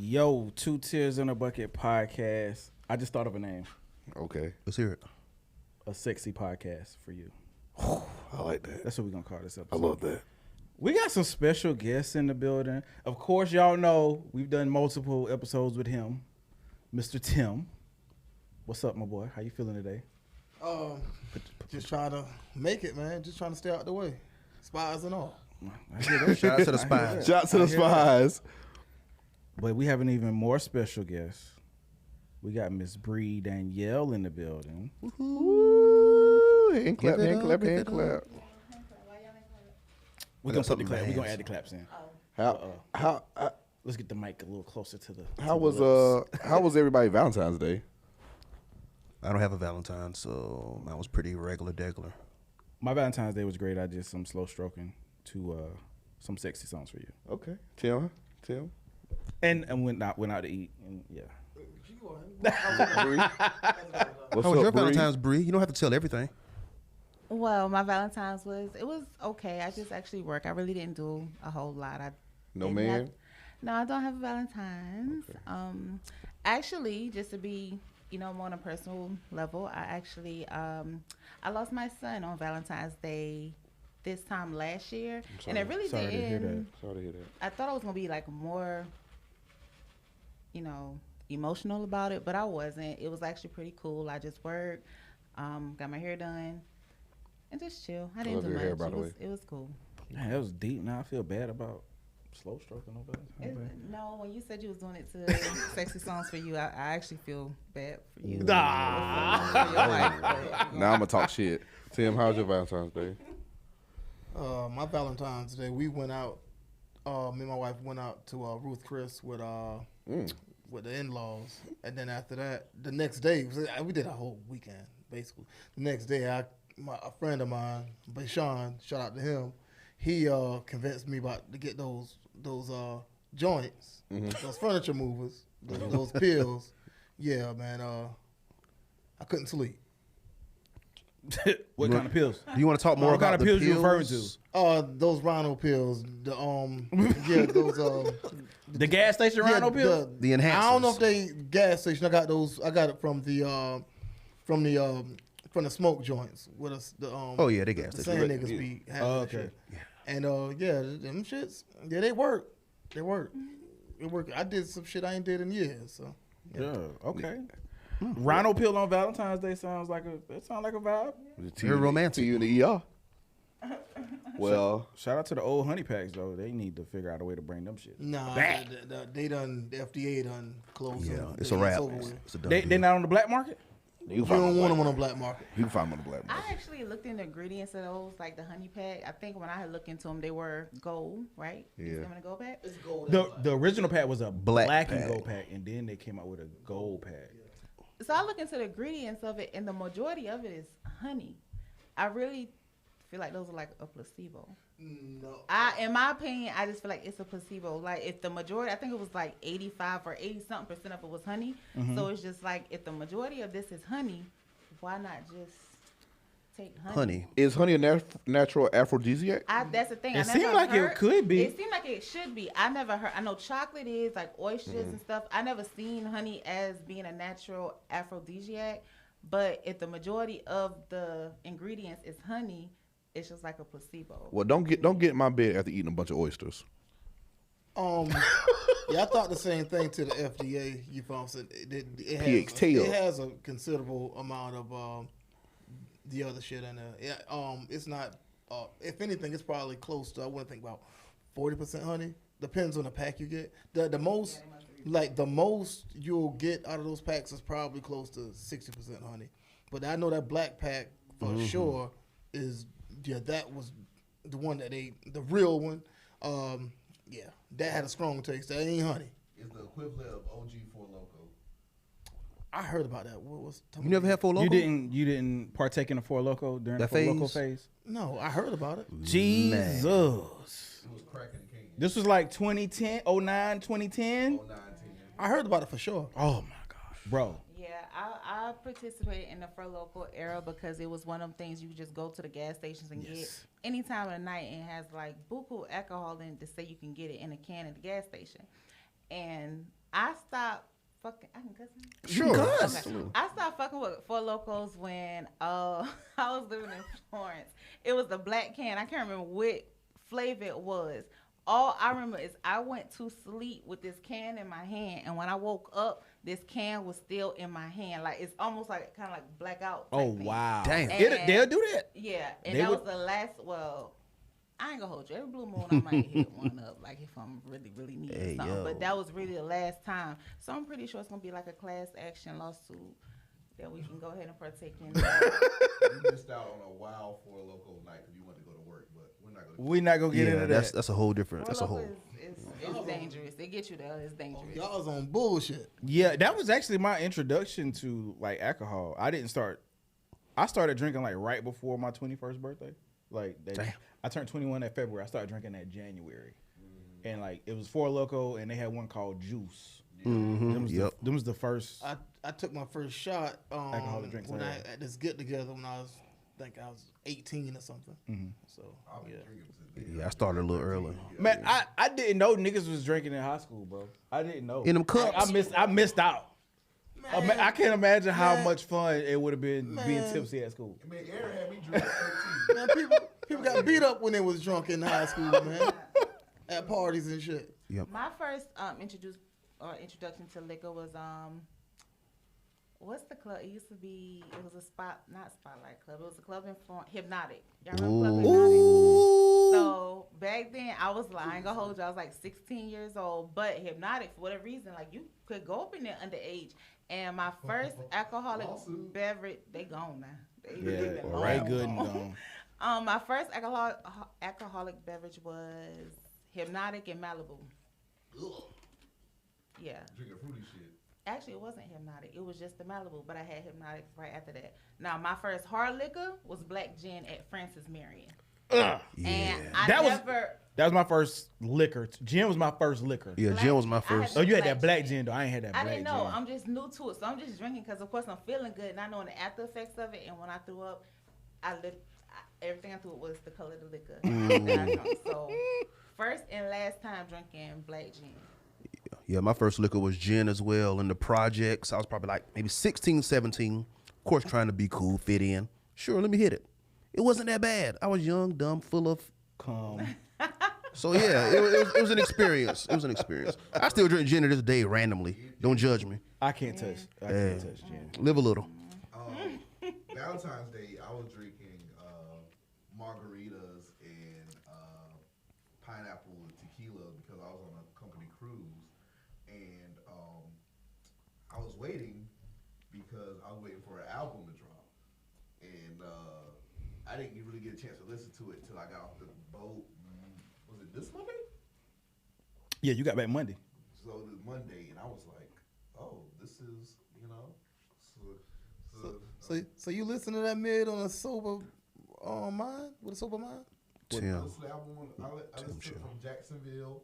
Yo, Two Tears in a Bucket podcast. I just thought of a name. Okay. Let's hear it. A sexy podcast for you. I like that. That's what we're going to call this I episode. love that. We got some special guests in the building. Of course, y'all know we've done multiple episodes with him, Mr. Tim. What's up, my boy? How you feeling today? Just trying to make it, man. Just trying to stay out the way. Spies and all. Shout out to the spies. Shout out to the spies. But we have an even more special guest. We got Miss Bree Danielle in the building. Woo! Hand clap, hand clap, hand clap. We're going to put the clap. We're going to add the claps in. How Let's get the mic a little closer to the how to the lips. how was everybody Valentine's Day? I don't have a Valentine, so mine was pretty regular degular. My Valentine's Day was great. I did some slow stroking to some sexy songs for you. Okay. Tim. And went out to eat. And yeah. Bree? What's How was your Bree? Valentine's, Bree? You don't have to tell everything. Well, my Valentine's was okay. I just actually worked. I really didn't do a whole lot. No didn't man? have- no, I don't have a Valentine's. Okay. Actually, just to be, more on a personal level, I actually I lost my son on Valentine's Day this time last year, and it really Sorry to hear didn't. Sorry to hear that. I thought I was gonna be like more, emotional about it, but I wasn't. It was actually pretty cool. I just worked, got my hair done, and just chill. I didn't love do your much. hair, by the way. It was cool. Man, that was deep. Now I feel bad about slow stroking on Valentine's Day. No, when you said you was doing it to sexy songs for you, I actually feel bad for you. Nah. For your wife, but, Now I'm gonna talk shit. Tim, how's your Valentine's Day? My Valentine's Day, we went out. Me and my wife went out to Ruth Chris with the in-laws, and then after that, the next day we did a whole weekend basically. The next day, a friend of mine, Bashan, shout out to him. He convinced me to get those joints, those furniture movers, those pills. Yeah, man. I couldn't sleep. What kind of pills? Do you want to talk more What kind about of the pills you referring to? Those Rhino pills. Yeah, those The gas station Rhino pills? The enhancers. I don't know if they gas station. I got those. I got it from the smoke joints with us. Oh yeah, they gas The station. same niggas be having Oh, that okay. shit. And them shits. Yeah, they work. They work. It work. I did some shit I ain't did in years. So Yeah, okay. Rhino pill on Valentine's Day sounds like a vibe. Very romantic. See you in the ER. Well, Shout out to the old honey packs though. They need to figure out a way to bring them shit. nah, Back. they done. The FDA done closed. Yeah, them. it's a wrap. over with. It's a done They deal. not on the black market? you You can find don't them want on them on the black market. You can find them on the black market. I actually looked in the ingredients of those, like the honey pack. I think when I had looked into them, they were gold, right? Yeah. You see them in a gold pack? It's gold. The original pack was a black, Black and pack. gold pack, and then they came out with a gold pack. So I look into the ingredients of it, and the majority of it is honey. I really feel like those are like a placebo. No. In my opinion, I just feel like it's a placebo. Like if the majority, I think it was like 85 or 80-something% of it was honey. So it's just like if the majority of this is honey, why not just take honey? Is honey a natural aphrodisiac? That's the thing. It I never seemed like it heard- could be. It seemed like it should be. I never heard. I know chocolate is like oysters and stuff. I never seen honey as being a natural aphrodisiac. But if the majority of the ingredients is honey, it's just like a placebo. Well, don't get in my bed after eating a bunch of oysters. Yeah, I thought the same thing to the FDA. You know what I'm saying? PX-tail. It has a considerable amount of the other shit in there. Yeah, it's not. If anything, it's probably close to. I wouldn't think about 40% honey. Depends on the pack you get. The most you'll get out of those packs is probably close to 60% honey. But I know that black pack for sure is that was the one that the real one. Yeah, that had a strong taste. That ain't honey. It's the equivalent of OG Four Loko. I heard about that. What was? You never had Four Loko? You didn't partake in the Four Loko during That the Four Loko phase? phase? No, I heard about it. Jesus. It was cracking the king. This was like 2010, 09, 2010? I heard about it for sure. Oh my gosh, bro. Yeah, I participated in the Fur Local era because it was one of them things you could just go to the gas stations and get any time of the night, and it has like buku alcohol in it to say you can get it in a can at the gas station. And I stopped fucking. I can cuss now? Sure. Okay. Absolutely. I stopped fucking with Four Locos when I was living in Florence. It was the black can. I can't remember what flavor it was. All I remember is I went to sleep with this can in my hand, and when I woke up, this can was still in my hand. Like it's almost like kind of like blackout. Type Oh thing. wow. Damn. They'll do that. Yeah, and They that would- was the last. Well, I ain't gonna hold you. Every blue moon, I might hit one up, like if I'm really needing Hey, something. yo. But that was really the last time. So I'm pretty sure it's gonna be like a class action lawsuit that we can go ahead and partake in. You missed out on a wild Four Loco night because you wanted to go to work, but we're not going to. We're not gonna get Yeah, into that's that. that's a whole different. Four That's a Loko whole. is dangerous. It gets you there. It's Oh, dangerous. y'all's on bullshit. Yeah, that was actually my introduction to like alcohol. I started drinking like right before my 21st birthday. Like I turned 21 that February. I started drinking that January. And like it was Four Loko and they had one called Juice. Them was the first. I took my first shot Alcoholic drinks when I I had. at this get together when I was 18 or something. So I've been yeah. drinking since then. Yeah, I started a little early. Man, I didn't know niggas was drinking in high school, bro. I didn't know. In them cups. Like, I missed out. I can't imagine how Man. much fun it would have been being Man. tipsy at school. I mean, Aaron had me drinking 13. Man, people got beat up when they was drunk in high school, man. At parties and shit. My first introduction to liquor was what's the club? It used to be. It was a not Spotlight Club. It was a club in Florence. Hypnotic. Y'all remember Club Hypnotic? So back then, I was like, I ain't gonna hold you. I was like 16 years old, but Hypnotic for whatever reason, like you could go up in there underage. And my first alcoholic Lawsuit. beverage, they gone now. They Yeah, been right, long good and gone. gone. My first alcoholic beverage was Hypnotic in Malibu. Ugh. Yeah. Drinking fruity shit. Actually, it wasn't Hypnotic. It was just the Malibu, but I had Hypnotic right after that. Now, my first hard liquor was Black Gin at Francis Marion. And I That was my first liquor. Gin was my first liquor. Yeah, Black gin was my gin. I had first. Oh, you had that Black black gin though. I ain't had that black I gin. didn't know. I'm just new to it, so I'm just drinking because, of course, I'm feeling good, and I know the after effects of it. And when I threw up, everything I threw up was the color of the liquor that I drank. So, first and last time drinking Black Gin. Yeah, my first liquor was gin as well. In the projects, I was probably like maybe 16, 17. Of course, trying to be cool, fit in. Sure, let me hit it. It wasn't that bad. I was young, dumb, full of. So yeah, it was an experience. It was an experience. I still drink gin to this day randomly. Don't judge me. I can't touch gin. Live a little. Valentine's Day, I was drinking margaritas and pineapple tequila because I was on a company cruise, and I was waiting because I was waiting for an album to drop, and I didn't really get a chance to listen to it until I got off the boat. Was it this Monday? Yeah, you got back Monday. So it was Monday, and I was like, "Oh, this is So you listen to that mid on a sober mind? With a sober mind? Tim. I listened to the album. I listened to it from Jacksonville.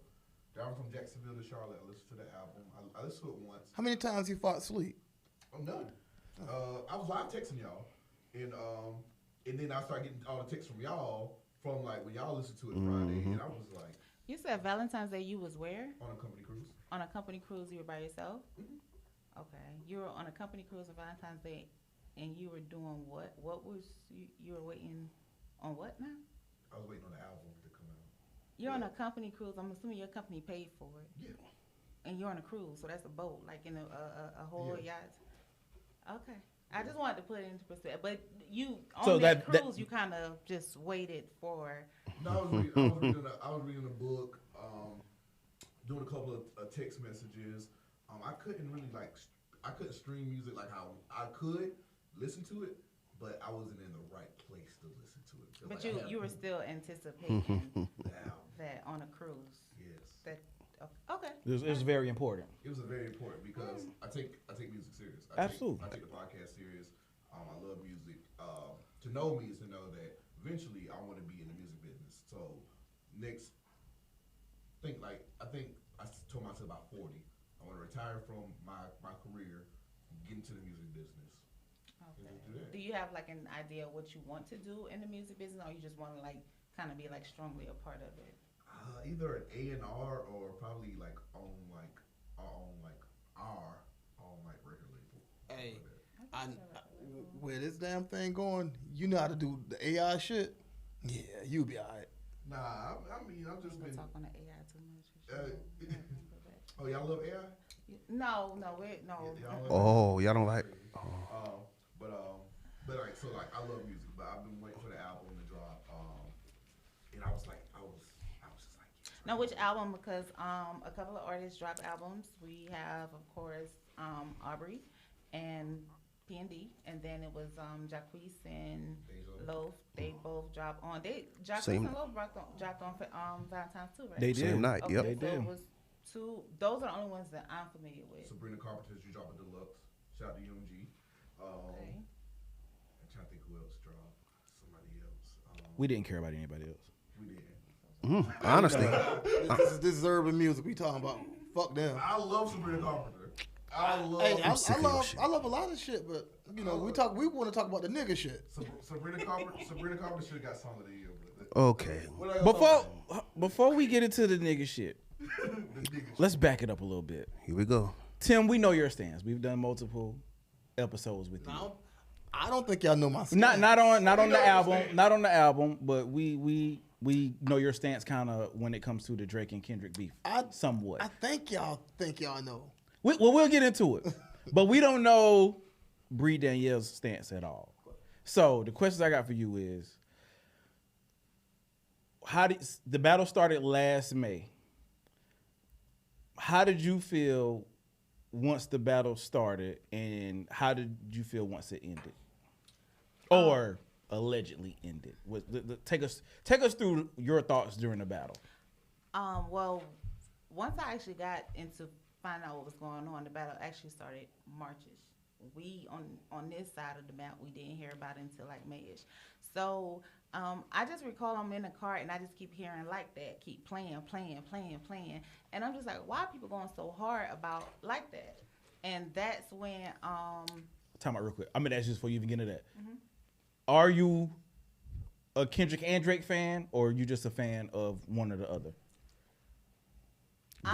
Down from Jacksonville to Charlotte. I listened to the album. I listened to it once. How many times you fought sleep? I'm done. I was live texting y'all, and then I started getting all the texts from y'all from like when y'all listened to it Friday, and I was like, You said Valentine's Day you was where? on a company cruise. On a company cruise, you were by yourself? Mhm. Okay. You were on a company cruise on Valentine's Day, and you were doing what? What was you were waiting on what now? I was waiting on the album to come out. You're on a company cruise. I'm assuming your company paid for it. Yeah. And you're on a cruise, so that's a boat, like in a whole Yeah. yacht. Okay. I just wanted to put it into perspective. But you on So that that- cruise, you kind of just waited for. No, I was reading a book, doing a couple of text messages. I couldn't really I couldn't stream music like how I could listen to it, but I wasn't in the right place to listen to it. But Like, you were still anticipating the album. that on a cruise. Yes, That okay. It was very important. it was very important because I take music serious. Absolutely. I take the podcast serious. I love music. To know me is to know that eventually I want to be in the music business. So next, I think I told myself about 40. I want to retire from my career, get into the music business. Okay. Just do that. Do you have like an idea of what you want to do in the music business, or you just want to like kind of be like strongly a part of it? Either an A&R or probably like our own Hey, where this damn thing going, you know how to do the AI shit? Yeah, you be all right. Nah, I mean, I've just been. Talk on the AI too much. Oh, y'all love AI? No. Oh, y'all don't like. But like, so like, I love music, but I've been waiting for the album to drop. And I was just like, Now, which album? Because a couple of artists dropped albums. We have, of course, Aubrey and P&D, and then it was Jacquees and Loaf. They both dropped on. Jacquees and Loaf dropped on Valentine's too, right? They did. Same night. Okay, Yep. so They did. it was two. Those are the only ones that I'm familiar with. Sabrina Carpenter's you drop a deluxe. Shout out to UMG. Okay. I'm trying to think who else dropped. Somebody else. We didn't care about anybody else. We did. Honestly, This is urban music we talking about. Fuck them. I love Sabrina Carpenter. I love. Hey, sick of your shit. I love a lot of shit, but you know, we want to talk about the nigga shit. Sabrina Carpenter should have got Song of the Year. okay. Before we get into the nigga shit, let's back it up a little bit. Here we go. Tim, we know your stance. We've done multiple episodes with you. Now, I don't think y'all know my stance. Not on the album, but we know your stance kind of when it comes to the Drake and Kendrick beef. Somewhat. I think y'all know. We'll get into it, but we don't know Bree Danielle's stance at all. So the questions I got for you is, how did the battle started last May? How did you feel once the battle started, and how did you feel once it ended, or allegedly ended? Take us through your thoughts during the battle. Well, once I actually got into finding out what was going on, the battle actually started Marchish. We on this side of the map, we didn't hear about it until like Mayish. So I just recall I'm in the car and I just keep hearing like that, keep playing, and I'm just like, why are people going so hard about like that? And that's when Time out real quick. I'm gonna ask you this before you even get into that. Mm-hmm. Are you a Kendrick and Drake fan, or are you just a fan of one or the other?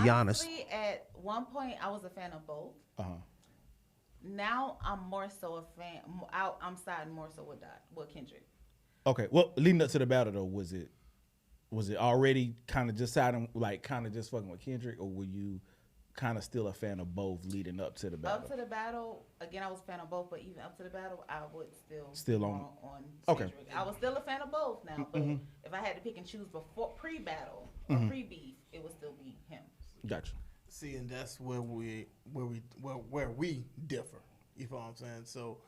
Be honest. Honestly, at one point, I was a fan of both. Uh-huh. Now I'm more so a fan. I'm siding more so with Kendrick. Okay. Well, leading up to the battle though, was it already kind of just siding, like kind of just fucking with Kendrick, or were you kind of still a fan of both leading up to the battle? Up to the battle, again, I was a fan of both, but even up to the battle, I would still on okay. Kendrick. I was still a fan of both now, but if I had to pick and choose before pre-battle or pre-beef, it would still be him. Gotcha. See, and that's where we differ. You know what I'm saying? So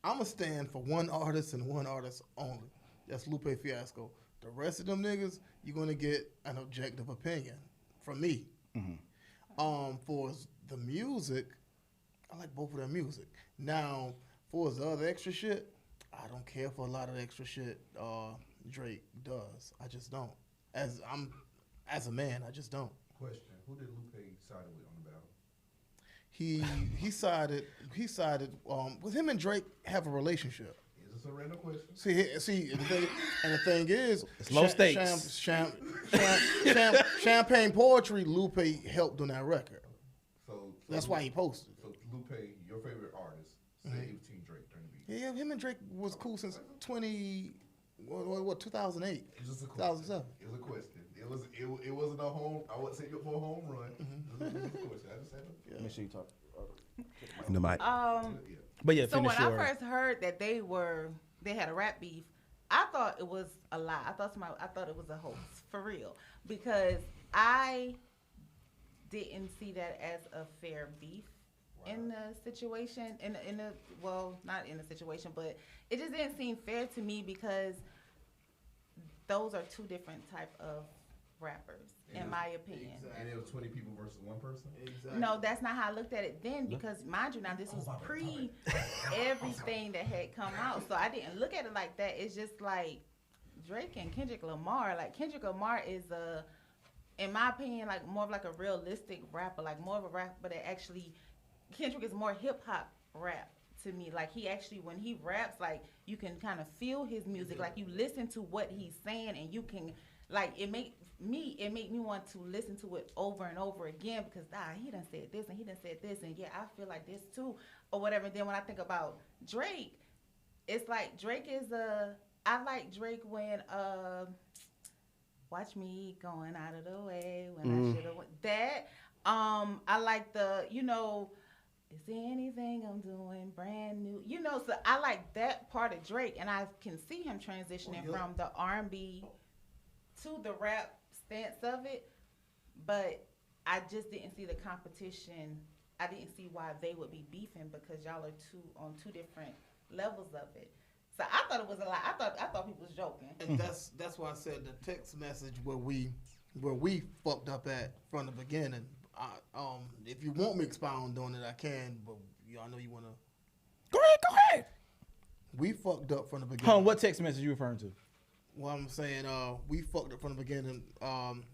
I'm a stand for one artist and one artist only. That's Lupe Fiasco. The rest of them niggas, you're gonna get an objective opinion from me. For the music, I like both of their music. Now, for the other extra shit, I don't care for a lot of the extra shit Drake does. I just don't. As a man, I just don't. Question: who did Lupe side with on the battle? He sided with him and Drake have a relationship. Is this a random question? See, the thing is, it's low stakes. Champagne Poetry, Lupe helped on that record. So that's why he posted. So Lupe, your favorite artist, said he was Team Drake during the beat. Yeah, him and Drake was cool since 2008. It's just a question. 2007. It was a question. It wasn't a home. I wouldn't say it for a home run. It was a question. I just said it. Make sure you talk. In the mic. But yeah, so when I first heard that they had a rap beef, I thought it was a lie. I thought it was a hoax for real, because I didn't see that as a fair beef in the situation. Not in the situation, but it just didn't seem fair to me, because those are two different type of rappers, in my opinion. Exactly. And it was 20 people versus one person? Exactly. No, that's not how I looked at it then, because mind you, now this was pre everything that had come out, so I didn't look at it like that. It's just like Drake and Kendrick Lamar. Like, Kendrick Lamar is in my opinion, like more of like a realistic rapper, like more of a rapper that actually, Kendrick is more hip hop rap to me. Like, he actually, when he raps, like, you can kind of feel his music, like you listen to what he's saying, and you can, like, it me, it made me want to listen to it over and over again because he done said this and he done said this and yeah, I feel like this too or whatever. And then when I think about Drake, it's like Drake is I like Drake when watch me going out of the way when I should have that. I like the, you know, is there anything I'm doing brand new? You know, so I like that part of Drake, and I can see him transitioning from the R&B to the rap stance of it, but I just didn't see the competition. I didn't see why they would be beefing because y'all are on two different levels of it. So I thought it was a lie. I thought people was joking. And that's why I said the text message where we fucked up at from the beginning. If you want me to expound on it, I can. But I know you wanna. Go ahead. We fucked up from the beginning. Hold on, what text message you referring to? Well, I'm saying we fucked up from the beginning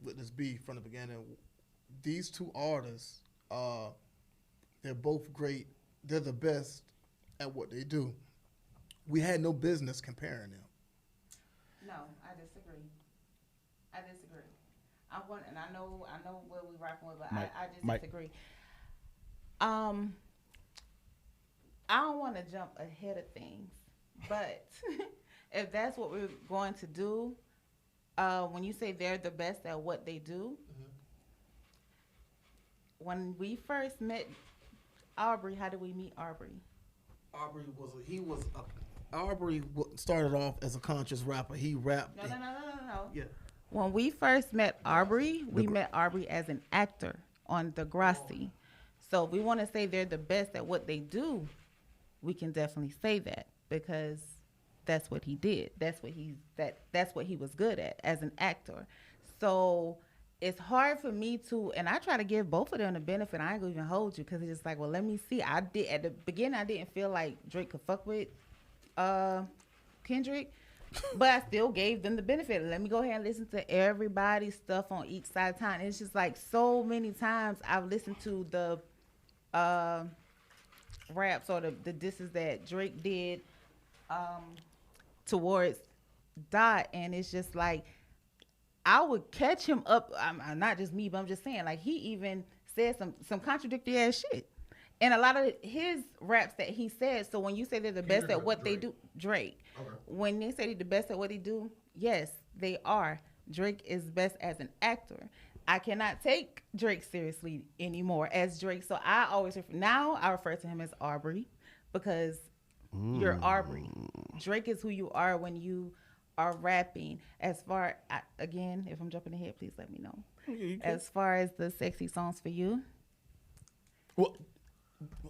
with this beef from the beginning. These two artists, they're both great. They're the best at what they do. We had no business comparing them. No, I disagree. And I know what we rocking with, but I just disagree. I don't want to jump ahead of things, but if that's what we're going to do, when you say they're the best at what they do, when we first met Aubrey, how did we meet Aubrey? Aubrey started off as a conscious rapper. He rapped. No. Yeah. When we first met Aubrey, we met Aubrey as an actor on Degrassi. So if we want to say they're the best at what they do, we can definitely say that because that's what he did. That's what he was good at as an actor. So it's hard for me to, and I try to give both of them the benefit. I ain't gonna even hold you because it's just like, well, let me see. I did at the beginning. I didn't feel like Drake could fuck with Kendrick. But I still gave them the benefit. Let me go ahead and listen to everybody's stuff on each side of town. It's just like so many times I've listened to the raps or the disses that Drake did towards Dot, and it's just like I would catch him up. I'm not just me, but I'm just saying, like, he even said some contradictory ass shit. And a lot of his raps that he said. So when you say they're the best at what they do, Drake. Okay. When they say they're the best at what they do, yes, they are. Drake is best as an actor. I cannot take Drake seriously anymore as Drake. So I refer to him as Aubrey because you're Aubrey. Drake is who you are when you are rapping. As far, again, if I'm jumping ahead, please let me know. As far as the sexy songs for you. Well,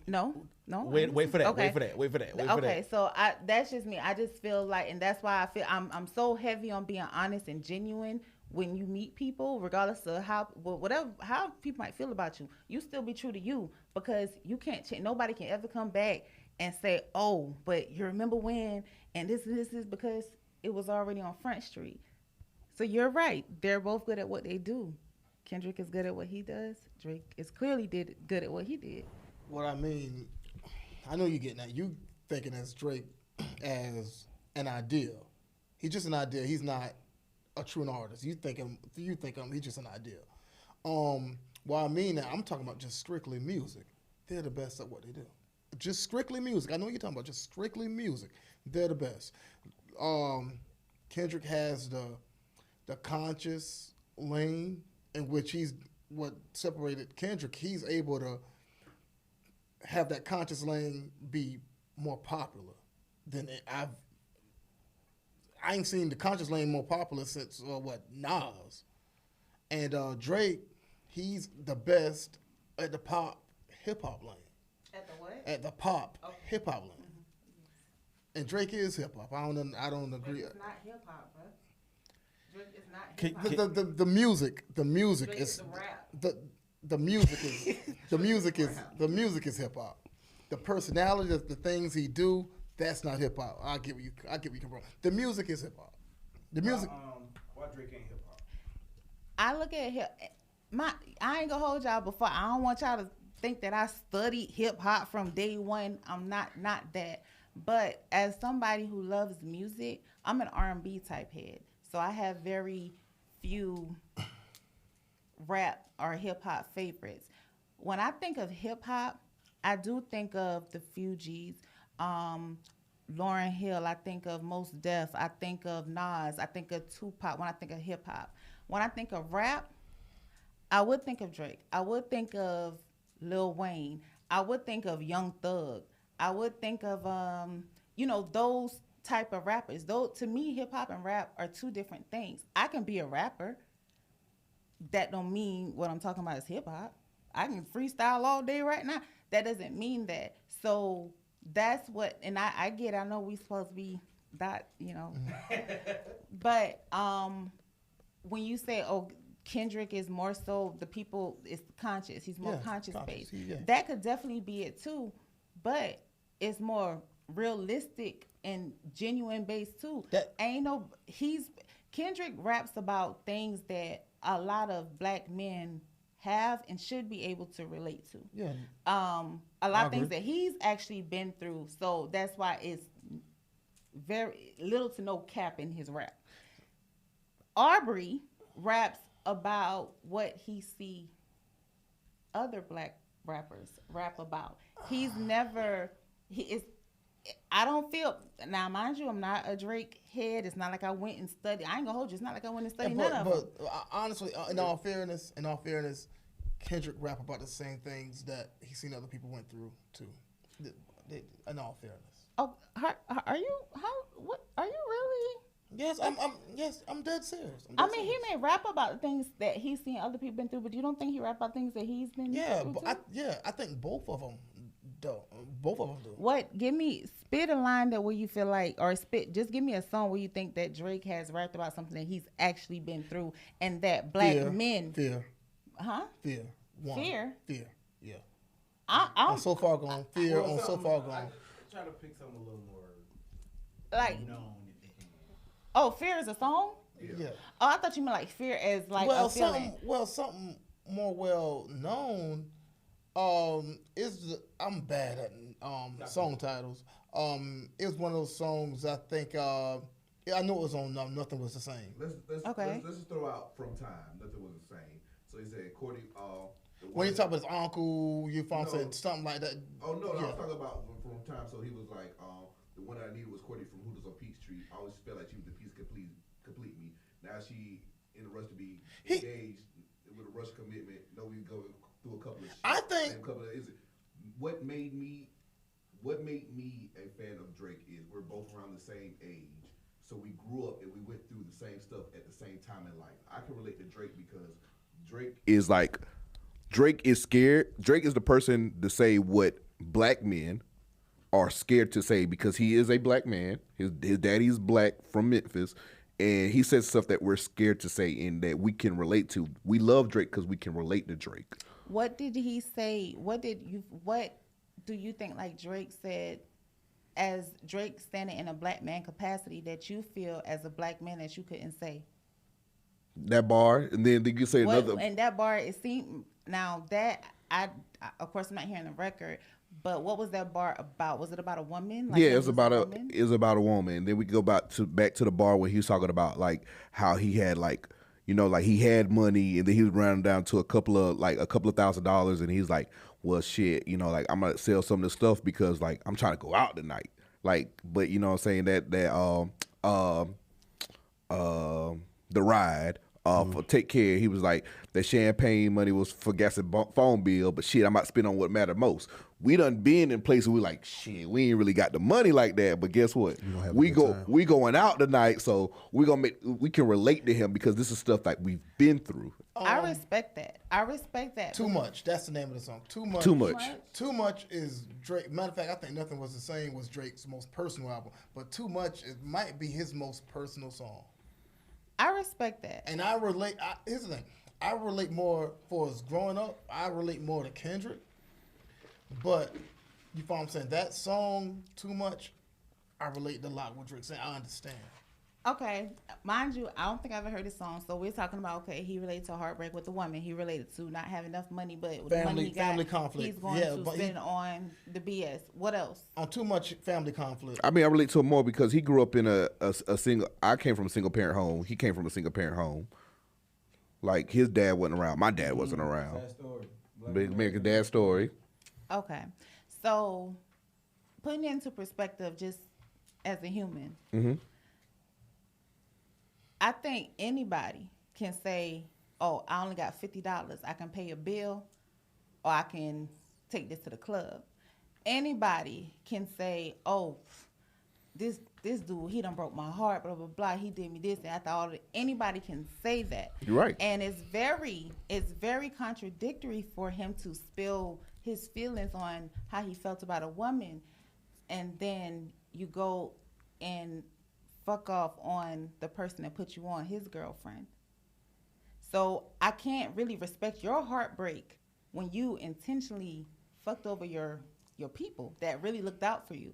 No. Wait for that. Okay. Wait for that. Okay, so that's just me. I just feel like, and that's why I feel I'm so heavy on being honest and genuine when you meet people, regardless of how people might feel about you. You still be true to you because you can't change. Nobody can ever come back and say, "Oh, but you remember when?" And this is because it was already on Front Street. So you're right. They're both good at what they do. Kendrick is good at what he does. Drake is clearly good at what he did. What I mean, I know you're getting that. You thinking as Drake as an ideal. He's just an ideal. He's not a true artist. You think he's just an ideal. What I mean that, I'm talking about just strictly music. They're the best at what they do. Just strictly music. I know what you're talking about. Just strictly music. They're the best. Kendrick has the conscious lane in which what separated Kendrick. He's able to have that conscious lane be more popular than I ain't seen the conscious lane more popular since Nas. And Drake, he's the best at the pop hip hop lane. At the what? At the pop hip hop lane. Mm-hmm. And Drake is hip hop. I don't agree. It's not hip hop, bro. Drake is not hip hop. The music Drake is the rap. The music is hip hop. The personality, the things he do, that's not hip hop. I get where you come from. The music is hip hop. The music. Why Drake ain't hip hop? I look at I ain't gonna hold y'all before. I don't want y'all to think that I studied hip hop from day one. I'm not that. But as somebody who loves music, I'm an R&B type head. So I have very few rap or hip hop favorites. When I think of hip hop, I do think of the Fugees, Lauryn Hill. I think of Mos Def. I think of Nas. I think of Tupac. When I think of hip hop, when I think of rap, I would think of Drake. I would think of Lil Wayne. I would think of Young Thug. I would think of those type of rappers. Though to me, hip hop and rap are two different things. I can be a rapper. That don't mean what I'm talking about is hip hop. I can freestyle all day right now. That doesn't mean that. So that's what, and I get. I know we supposed to be that, but when you say, oh, Kendrick is more so the people is conscious. He's more conscious based. Yeah. That could definitely be it too, but it's more realistic and genuine based too. Kendrick raps about things that a lot of black men have and should be able to relate to. Yeah. A lot of things that he's actually been through. So that's why it's very little to no cap in his rap. Aubrey raps about what he see other black rappers rap about. I don't feel, now mind you, I'm not a Drake head. It's not like I went and studied. I ain't gonna hold you. It's not like I went and studied none of them. But honestly, in all fairness, Kendrick rap about the same things that he's seen other people went through too. In all fairness. Oh, are you? What are you really? Yes, I'm dead serious. He may rap about things that he's seen other people been through, but you don't think he rap about things that he's been through too? I think both of them do. Both of them do. What? Spit a line that where you feel like, or just give me a song where you think that Drake has rapped about something that he's actually been through, and that black men. Fear. Huh? Fear. Fear. Yeah. I'm so far gone. Fear on so far gone. Try to pick something a little more like known. Oh, Fear is a song? Yeah. Oh, I thought you meant like Fear as like a feeling. Something more well known. I'm bad at song titles. It's one of those songs I think I know it was on Nothing Was the Same. Let's just throw out From Time. Nothing Was the Same. So he said, Courtney. When you talk about his uncle, saying something like that. Oh no, I was talking about From Time. So he was like, the one that I needed was Courtney from Hooters on Peachtree. I always felt like she was the piece complete me. Now she in a rush to be engaged with a rush commitment. No, we go through a couple of shit. I think what made me a fan of Drake is we're both around the same age. So we grew up and we went through the same stuff at the same time in life. I can relate to Drake because Drake is scared. Drake is the person to say what black men are scared to say because he is a black man. His daddy's black from Memphis, and he says stuff that we're scared to say and that we can relate to. We love Drake because we can relate to Drake. What did he say? What do you think like Drake said as Drake standing in a black man capacity that you feel as a black man that you couldn't say? That bar, and then you say another. And that bar, it seemed, now that I of course I'm not hearing the record, but what was that bar about? Was it about a woman? Like, yeah, it's about a woman. And then we go back to the bar where he was talking about like how he had like he had money and then he was rounding down to a couple of $1,000 and he's like, well shit, like I'm gonna sell some of this stuff because like I'm trying to go out tonight. Like, but you know what I'm saying that the ride. For Take Care, he was like, the champagne money was for gas and phone bill, but shit, I'm about to spend on what mattered most. We done been in places where we like, shit, we ain't really got the money like that, but guess what? We going out tonight, so we can relate to him because this is stuff like we've been through. I respect that. Too much. That's the name of the song. Too much is Drake. Matter of fact, I think Nothing Was the Same was Drake's most personal album, but Too Much might be his most personal song. I respect that. And I relate. Here's the thing. I relate more for us growing up. I relate more to Kendrick. But you follow what I'm saying? That song, Too Much, I relate a lot with Drake saying. I understand. Okay. Mind you, I don't think I've ever heard this song. So we're talking about, okay, he related to heartbreak with the woman. He related to not having enough money, but with the money he got, family conflict. He's going to spend on the BS. What else? On Too Much family conflict. I mean, I relate to him more because he grew up in a single. I came from a single parent home. He came from a single parent home. Like his dad wasn't around. My dad wasn't around. Sad story. Big American Dad story. Okay. So, putting it into perspective, just as a human, I think anybody can say, oh, I only got $50. I can pay a bill or I can take this to the club. Anybody can say, oh, this dude, he done broke my heart, blah, blah, blah. He did me this and after all that. Anybody can say that. You're right. And it's very contradictory for him to spill his feelings on how he felt about a woman, and then you go and fuck off on the person that put you on, his girlfriend. So I can't really respect your heartbreak when you intentionally fucked over your people that really looked out for you.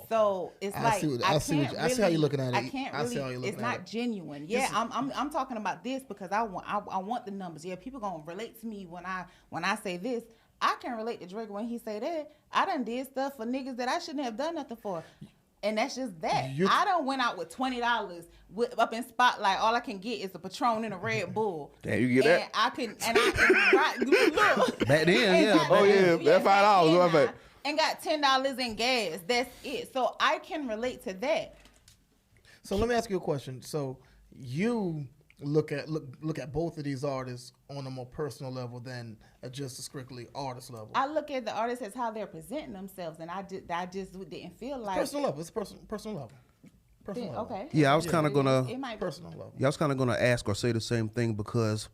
So it's I see how you're looking at it. I can't really. It's not genuine. Yeah, I'm talking about this because I want the numbers. Yeah, people gonna relate to me when I say this. I can relate to Drake when he say that. I done did stuff for niggas that I shouldn't have done nothing for. And that's just that. I done went out with $20 up in Spotlight. All I can get is a Patron and a Red Bull. Damn, you get that? Look. Back then, yeah. Oh yeah, that's $5. And got $10 in gas. That's it. So I can relate to that. So let me ask you a question. So you look at both of these artists on a more personal level than just a strictly artist level. I look at the artists as how they're presenting themselves, and I just didn't feel like personal level. It's personal level. Personal level. Okay. Yeah, I was kind of gonna. It might personal level. Yeah, I was kind of gonna ask or say the same thing because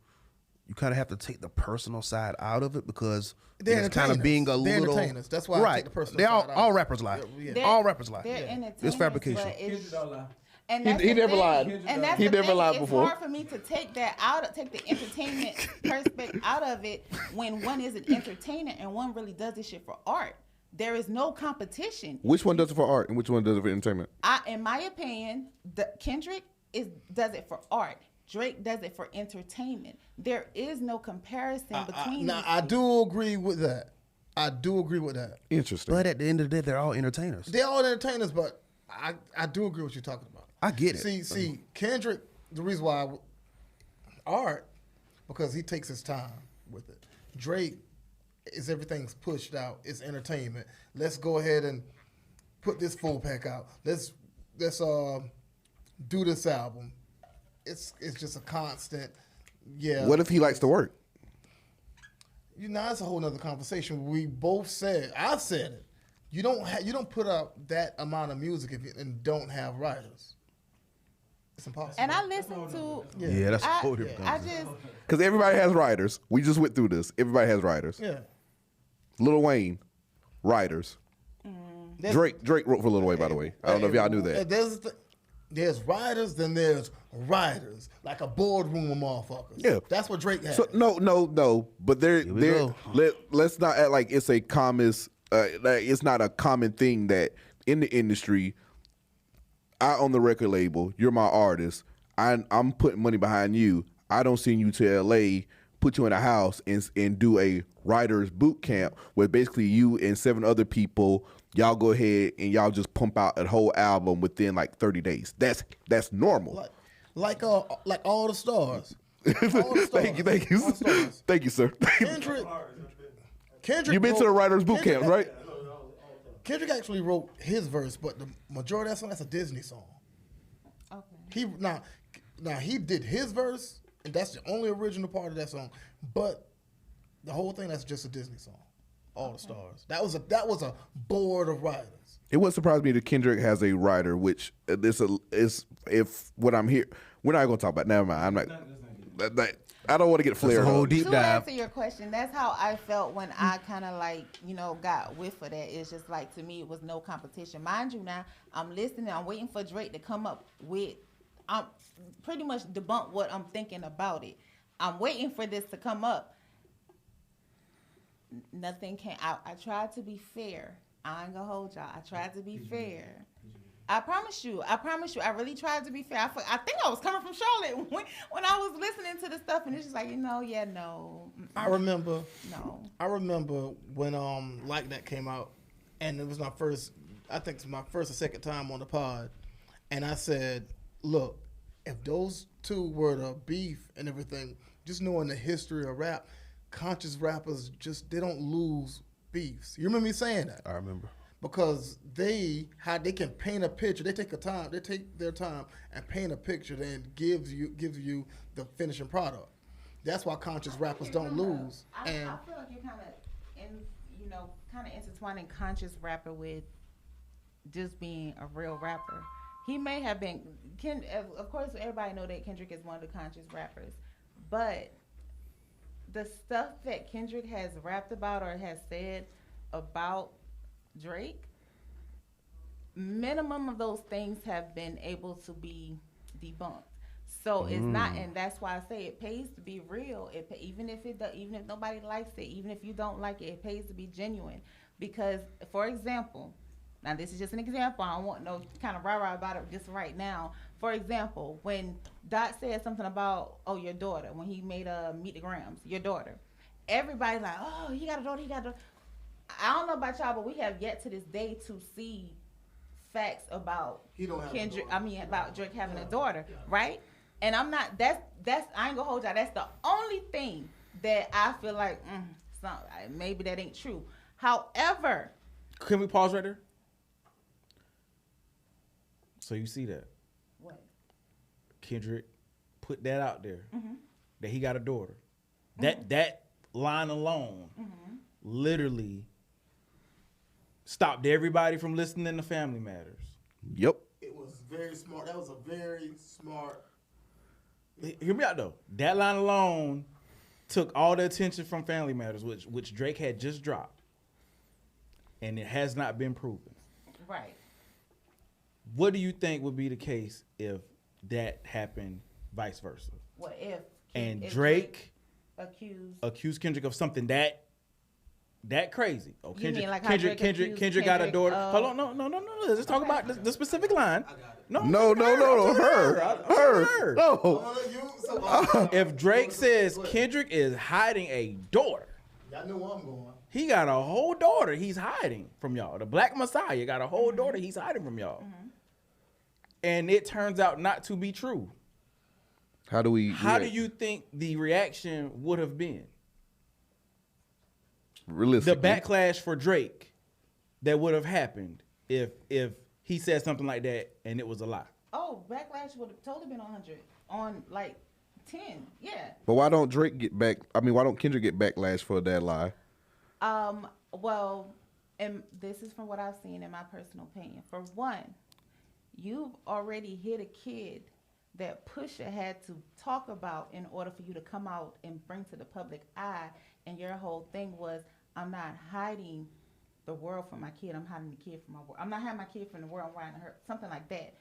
you kind of have to take the personal side out of it because they're it's kind of being a they're little. Entertainers. That's why I take the personal They're side out. all rappers lie. Yeah. All rappers lie. They're entertainers, It's fabrication. but it's- Kendrick don't lie. And that's He the never thing. lied. And that's He the never thing. lied it's before. It's hard for me to take that out, take the entertainment perspective out of it when one is an entertainer and one really does this shit for art. There is no competition. Which one does it for art and which one does it for entertainment? In my opinion, Kendrick does it for art. Drake does it for entertainment. There is no comparison between. Now I do agree with that. Interesting. But at the end of the day, they're all entertainers. They're all entertainers, but I do agree with what you're talking about. I get it. See, Kendrick, the reason why art, because he takes his time with it. Drake is everything's pushed out. It's entertainment. Let's go ahead and put this full pack out. Let's do this album. It's just a constant. Yeah. What if he likes to work? That's a whole nother conversation. We both said, I said it. You don't put out that amount of music and don't have writers. It's impossible. And I listen to. Yeah, that's a whole different I conversation. just. Because everybody has writers. We just went through this. Everybody has writers. Yeah. Lil Wayne, writers. Drake wrote for Lil Wayne, by the way. I don't know if y'all knew that. There's writers, then there's writers, like a boardroom of motherfuckers. Yeah. That's what Drake has. So no. But let's not act like it's a common. It's not a common thing that in the industry. I own the record label. You're my artist. I'm putting money behind you. I don't send you to LA, put you in a house, and do a writer's boot camp where basically you and 7 other people, y'all go ahead and y'all just pump out a whole album within like 30 days. That's normal. Like all the stars. All the stars. Thank you. All the stars. Thank you, sir. Kendrick. You've been to the writer's boot camp, right? Kendrick actually wrote his verse, but the majority of that song, that's a Disney song. Okay. He did his verse, and that's the only original part of that song. But the whole thing, that's just a Disney song. All the stars. That was a board of writers. It would surprise me that Kendrick has a writer, which is if what I'm here. We're not going to talk about. Never mind. I'm not. I don't want to get flared That's a whole up. deep To dive. answer your question, that's how I felt when I kind of got whiff of that. It's just like, to me, it was no competition. Mind you, now I'm listening. I'm waiting for Drake to come up with. I'm pretty much debunk what I'm thinking about it. I'm waiting for this to come up. Nothing came out. I tried to be fair. I ain't gonna hold y'all. I tried to be fair. I promise you. I really tried to be fair. I think I was coming from Charlotte when I was listening to the stuff, and it's just like, no. I remember. No. I remember when Like That came out, and it was my first. I think it's my first or second time on the pod, and I said, "Look, if those two were to beef and everything, just knowing the history of rap, conscious rappers they don't lose beefs. You remember me saying that? I remember. Because they can paint a picture. They take their time and paint a picture that gives you the finishing product. That's why conscious rappers don't lose. I feel like you're kind of intertwining conscious rapper with just being a real rapper. He may have been of course everybody know that Kendrick is one of the conscious rappers, but the stuff that Kendrick has rapped about or has said about Drake, minimum of those things have been able to be debunked. So it's not, and that's why I say it pays to be real. Even if nobody likes it, even if you don't like it, it pays to be genuine. Because, for example, now this is just an example. I don't want no kind of rah-rah about it just right now. For example, when Dot said something about your daughter, when he made Meet the Grams, your daughter, everybody's like, oh, he got a daughter, he got a daughter. I don't know about y'all, but we have yet to this day to see facts about Kendrick. About Drake having a daughter, right? And I'm not. That's. I ain't gonna hold y'all. That's the only thing that I feel like maybe that ain't true. However, can we pause right there? So you see that? What? Kendrick put that out there that he got a daughter. That line alone literally stopped everybody from listening to Family Matters. Yep. It was very smart. That was a very smart. Hear me out though. That line alone took all the attention from Family Matters, which Drake had just dropped, and it has not been proven. Right. What do you think would be the case if that happened, vice versa? What if Drake accused Kendrick of something that crazy? Oh, Kendrick, like Kendrick got a daughter. Hold on, no. Let's talk about the specific line. No. Her. No. If Drake says Kendrick is hiding a daughter, I know where I'm going. he got a whole daughter he's hiding from y'all. The Black Messiah got a whole daughter he's hiding from y'all. And it turns out not to be true. How do you think the reaction would have been? Realistically. The backlash for Drake that would have happened if he said something like that and it was a lie. Oh, backlash would have totally been 100 on like 10. Yeah. But why don't Drake get back? I mean, why don't Kendrick get backlash for that lie? Well, and this is from what I've seen in my personal opinion. For one, you've already hit a kid that Pusha had to talk about in order for you to come out and bring to the public eye. And your whole thing was, I'm not hiding the world from my kid. I'm hiding the kid from my world. I'm not hiding my kid from the world. I'm hiding her. Something like that.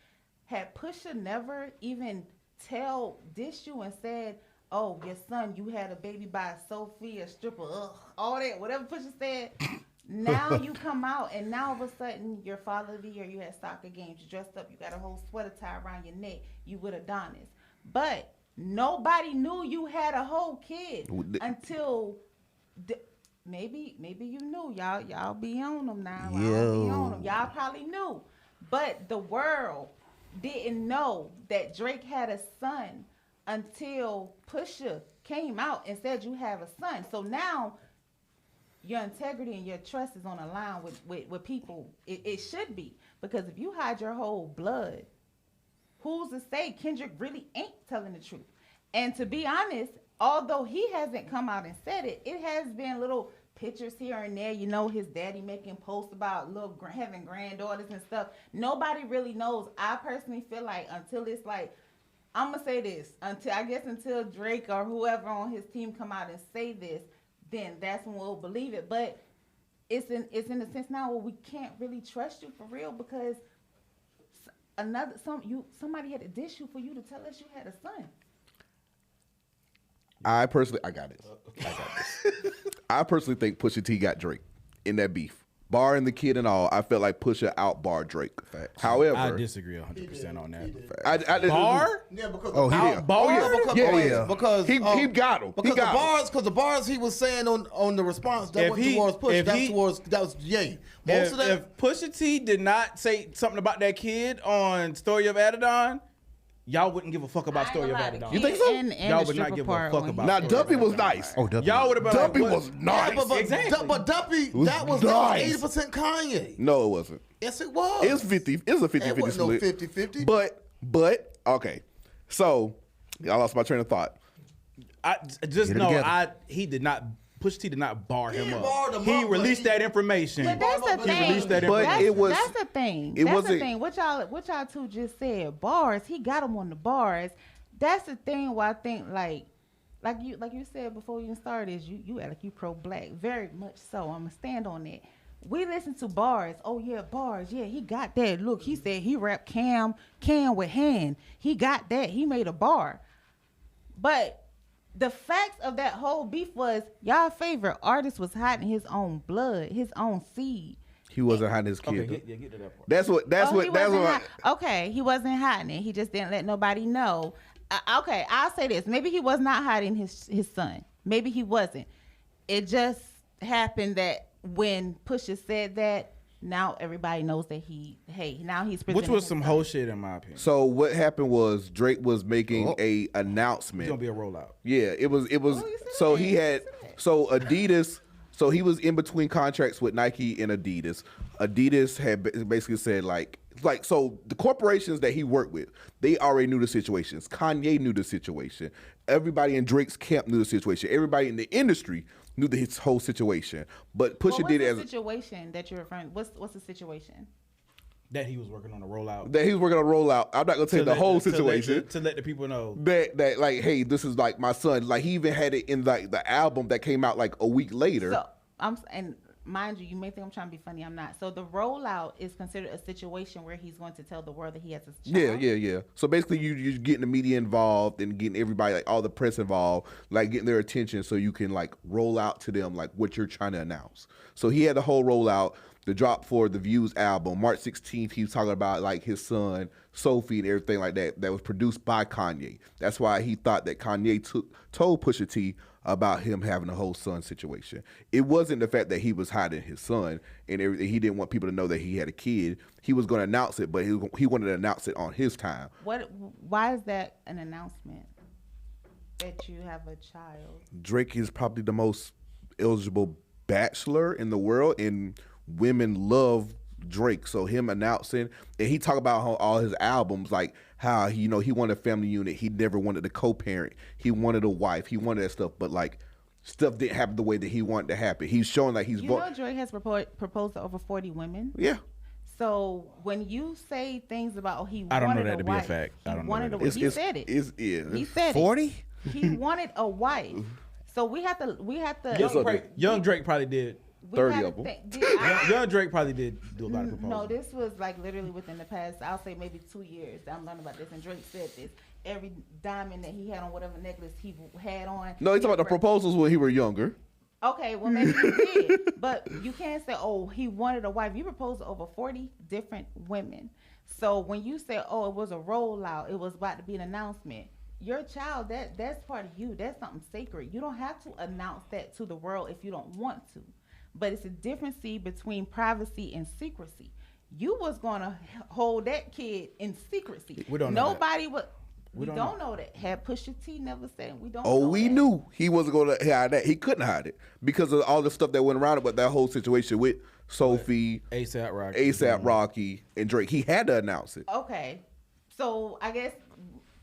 Had Pusha never even dissed you and said, oh, your son, you had a baby by Sophie, a stripper, all that, whatever Pusha said. Now you come out and now all of a sudden your father of the year, you had soccer games, you dressed up, you got a whole sweater tie around your neck, you with Adonis. But nobody knew you had a whole kid until maybe you knew. Y'all be on them now. Y'all be on them. Y'all probably knew. But the world didn't know that Drake had a son until Pusha came out and said you have a son. So now your integrity and your trust is on a line with people. It should be. Because if you hide your whole blood, who's to say Kendrick really ain't telling the truth? And to be honest, although he hasn't come out and said it, it has been little pictures here and there. You know, his daddy making posts about having granddaughters and stuff. Nobody really knows. I personally feel like until it's like, I'm going to say this, until Drake or whoever on his team come out and say this, then that's when we'll believe it. But it's in a sense now where we can't really trust you for real because somebody had to dish you for you to tell us you had a son. I got this. I personally think Pusha T got Drake in that beef. Barring the kid and all, I felt like Pusha outbarred Drake. Facts. However, I disagree 100% on that. I Bar? Yeah, because because he got him. Because the bars he was saying on the response that went towards Push, that was Ye. If Pusha T did not say something about that kid on Story of Adidon, y'all wouldn't give a fuck about Story About It. You think so? Y'all would not give a fuck about. Now Story Duppy About was It. nice. Oh, Duppy. Y'all would have been Duppy like, was nice. Exactly. But Duppy, was that was nice. 80% Kanye. No, it wasn't. Yes, it was. It was 50. It was a 50-50 It wasn't no split. 50-50. But okay. So I lost my train of thought. I just Get it know together. he did not. Pusha T did not bar him up. barred him He up, released but that information. But that's the thing. released that But information. it was. That's the thing. it That's wasn't- the thing. What y'all two just said. Bars. He got him on the bars. That's the thing. Why I think like you said before you even started is you act like you pro black. Very much so. I'm gonna stand on that. We listen to bars. Oh yeah, bars. Yeah, he got that. Look, he said he rapped Cam with hand. He got that. He made a bar. But the facts of that whole beef was y'all favorite artist was hiding his own blood, his own seed. He wasn't hiding his kid. Okay, get to that part. That's what. That's Oh, he what. That's wasn't what. okay, he wasn't hiding it. He just didn't let nobody know. Okay, I'll say this. Maybe he was not hiding his son. Maybe he wasn't. It just happened that when Pusha said that, now everybody knows that now he's Which presenting was his some son. whole shit in my opinion. So what happened was Drake was making a It's announcement. gonna be a rollout. Yeah, it was. Oh, you said So that. he You had. said that. So Adidas. So he was in between contracts with Nike and Adidas. Adidas had basically said like so the corporations that he worked with, they already knew the situations. Kanye knew the situation. Everybody in Drake's camp knew the situation. Everybody in the industry knew his whole situation. But Pusha Well, did it what's as the situation that you're referring? What's the situation? That he was working on a rollout. that he was working on a rollout. I'm not gonna tell you the whole situation. To let the people know. That like, hey, this is like my son. Like he even had it in like the album that came out like a week later. So and mind you, you may think I'm trying to be funny. I'm not. So the rollout is considered a situation where he's going to tell the world that he has a child. Yeah. So basically, you're getting the media involved and getting everybody, like all the press involved, like getting their attention, so you can like roll out to them like what you're trying to announce. So he had the whole rollout, the drop for the Views album, March 16th. He was talking about like his son Sophie and everything like that. That was produced by Kanye. That's why he thought that Kanye told Pusha T about him having a whole son situation. It wasn't the fact that he was hiding his son and everything. He didn't want people to know that he had a kid. He was going to announce it, but he wanted to announce it on his time. Why is that an announcement that you have a child? Drake is probably the most eligible bachelor in the world, and women love Drake. So him announcing, and he talked about how all his albums, like how he wanted a family unit. He never wanted a co-parent. He wanted a wife. He wanted that stuff, but like stuff didn't happen the way that he wanted to happen. He's showing like he's. You know, Drake has proposed to over 40 women. Yeah. So when you say things about he I don't know wanted that a to be a wife, fact. I he don't know wanted that a to wife. He said it. He said 40? it. He wanted a wife. So we have to. Young Drake probably did. 30 of them. Young Drake probably did do a lot of proposals. No, this was like literally within the past, I'll say maybe 2 years. I'm learning about this, and Drake said this. Every diamond that he had on whatever necklace he had on. No, he's talking about the proposals when he were younger. Okay, well maybe he did, but you can't say, oh, he wanted a wife. You proposed to over 40 different women. So when you say, oh, it was a rollout, it was about to be an announcement. Your child, that's part of you. That's something sacred. You don't have to announce that to the world if you don't want to. But it's a difference between privacy and secrecy. You was gonna hold that kid in secrecy. We don't know Nobody would. We don't don't know that. Had Pusha T never said we don't. Oh, know we that. knew he wasn't going to hide that. He couldn't hide it because of all the stuff that went around it. But that whole situation with Sophie, ASAP Rocky, and Drake, he had to announce it. Okay, so I guess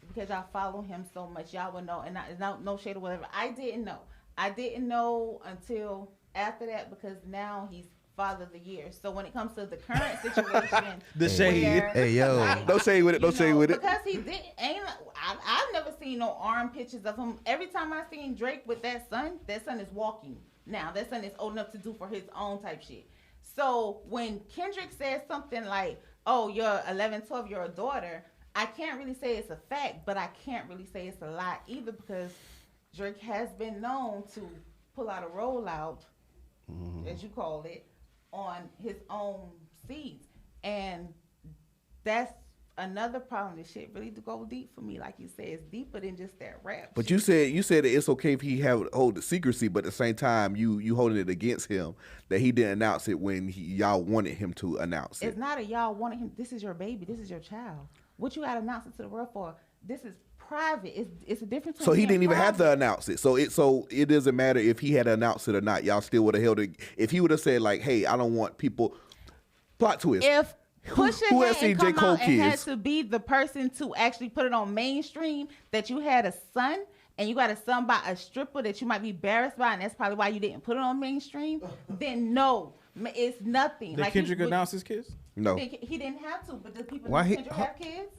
because y'all follow him so much, y'all would know. And it's no shade or whatever. I didn't know. I didn't know until after that because now he's Father of the Year. So when it comes to the current situation, The shade. Hey, yo. Don't say with it. Don't say with it. Because he didn't. I've never seen no arm pictures of him. Every time I seen Drake with that son is walking. Now that son is old enough to do for his own type shit. So when Kendrick says something like, "Oh, you're 11, 12, you're a daughter," I can't really say it's a fact, but I can't really say it's a lie either because Drake has been known to pull out a rollout, as you call it, on his own seeds. And that's another problem. This shit really to go deep for me. Like you said, it's deeper than just that rap. But shit. you said that it's okay if he hold the secrecy, but at the same time you holding it against him that he didn't announce it when y'all wanted him to announce it. It's not a y'all wanted him. This is your baby. This is your child. What you got to announce it to the world for? this is private. It's a difference. So he didn't even have to private. announce it. So it doesn't matter if he had announced it or not. Y'all still would have held it. If he would have said like, "Hey, I don't want people." Plot twist. If Pusha who has seen hadn't J. come Cole out and had kids? to be the person to actually put it on mainstream, that you had a son and you got a son by a stripper that you might be embarrassed by, and that's probably why you didn't put it on mainstream, then no, it's nothing. Did Kendrick announce his kids? No. He didn't have to, but do people Why know he- Kendrick have kids?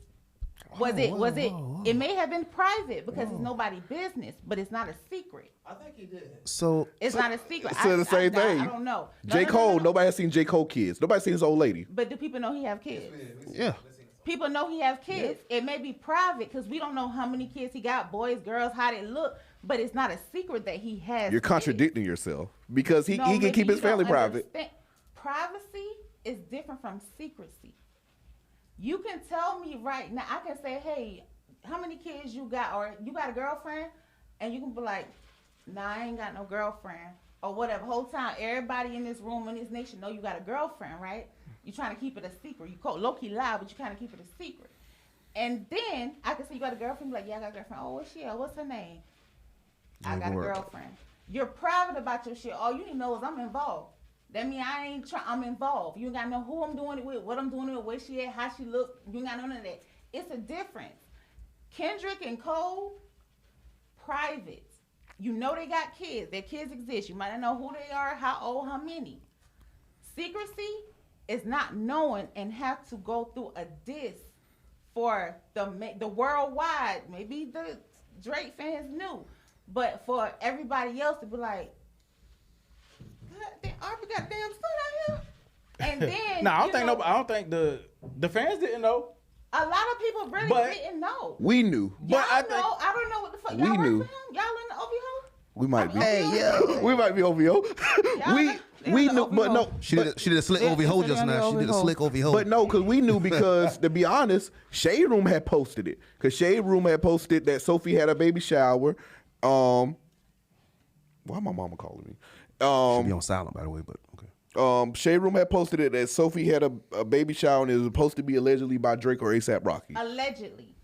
Was it? It may have been private because it's nobody's business, but it's not a secret. I think he did. So It's not a secret. So the same thing. I don't know. J. Cole, nobody has seen J. Cole kids. Nobody seen his old lady. But do people know he have kids? yeah. People know he have kids. It may be private because we don't know how many kids he got, boys, girls, how they look. But it's not a secret that he has. You're kids. contradicting yourself because he No, can maybe keep his you don't family private. understand. Privacy is different from secrecy. You can tell me right now. I can say, hey, how many kids you got, or you got a girlfriend, and you can be like, nah, I ain't got no girlfriend, or whatever. Whole time, everybody in this room, in this nation, know you got a girlfriend, right? You trying to keep it a secret. You low-key lie, but you kind of keep it a secret. And then I can say you got a girlfriend, be like, yeah, I got a girlfriend. Oh, what's she? What's her name? I got a girlfriend. You're private about your shit. All you need to know is I'm involved. That means I ain't I'm involved. You ain't got to know who I'm doing it with, what I'm doing it with, where she at, how she look. You ain't got to know none of that. It's a difference. Kendrick and Cole, private. You know they got kids. Their kids exist. You might not know who they are, how old, how many. Secrecy is not knowing and have to go through a diss for the worldwide. Maybe the Drake fans knew, but for everybody else to be like, Aubrey got damn son out here. And then No, I don't think the fans didn't know. a lot of people really didn't know. We knew. Y'all I know. think- I don't know what the fuck. We Y'all work knew. for him? Y'all in the OVO? We might be. Hey, yeah. We might be OVO. we knew, but no. She did a slick OVO just now. She did a slick OVO. But no, because we knew because, to be honest, Shade Room had posted it. Because Shade Room had posted that Sophie had a baby shower. Why my mama calling me? Should be on silent, by the way, but okay. Shade Room had posted it that Sophie had a baby shower and it was supposed to be allegedly by Drake or ASAP Rocky. Allegedly.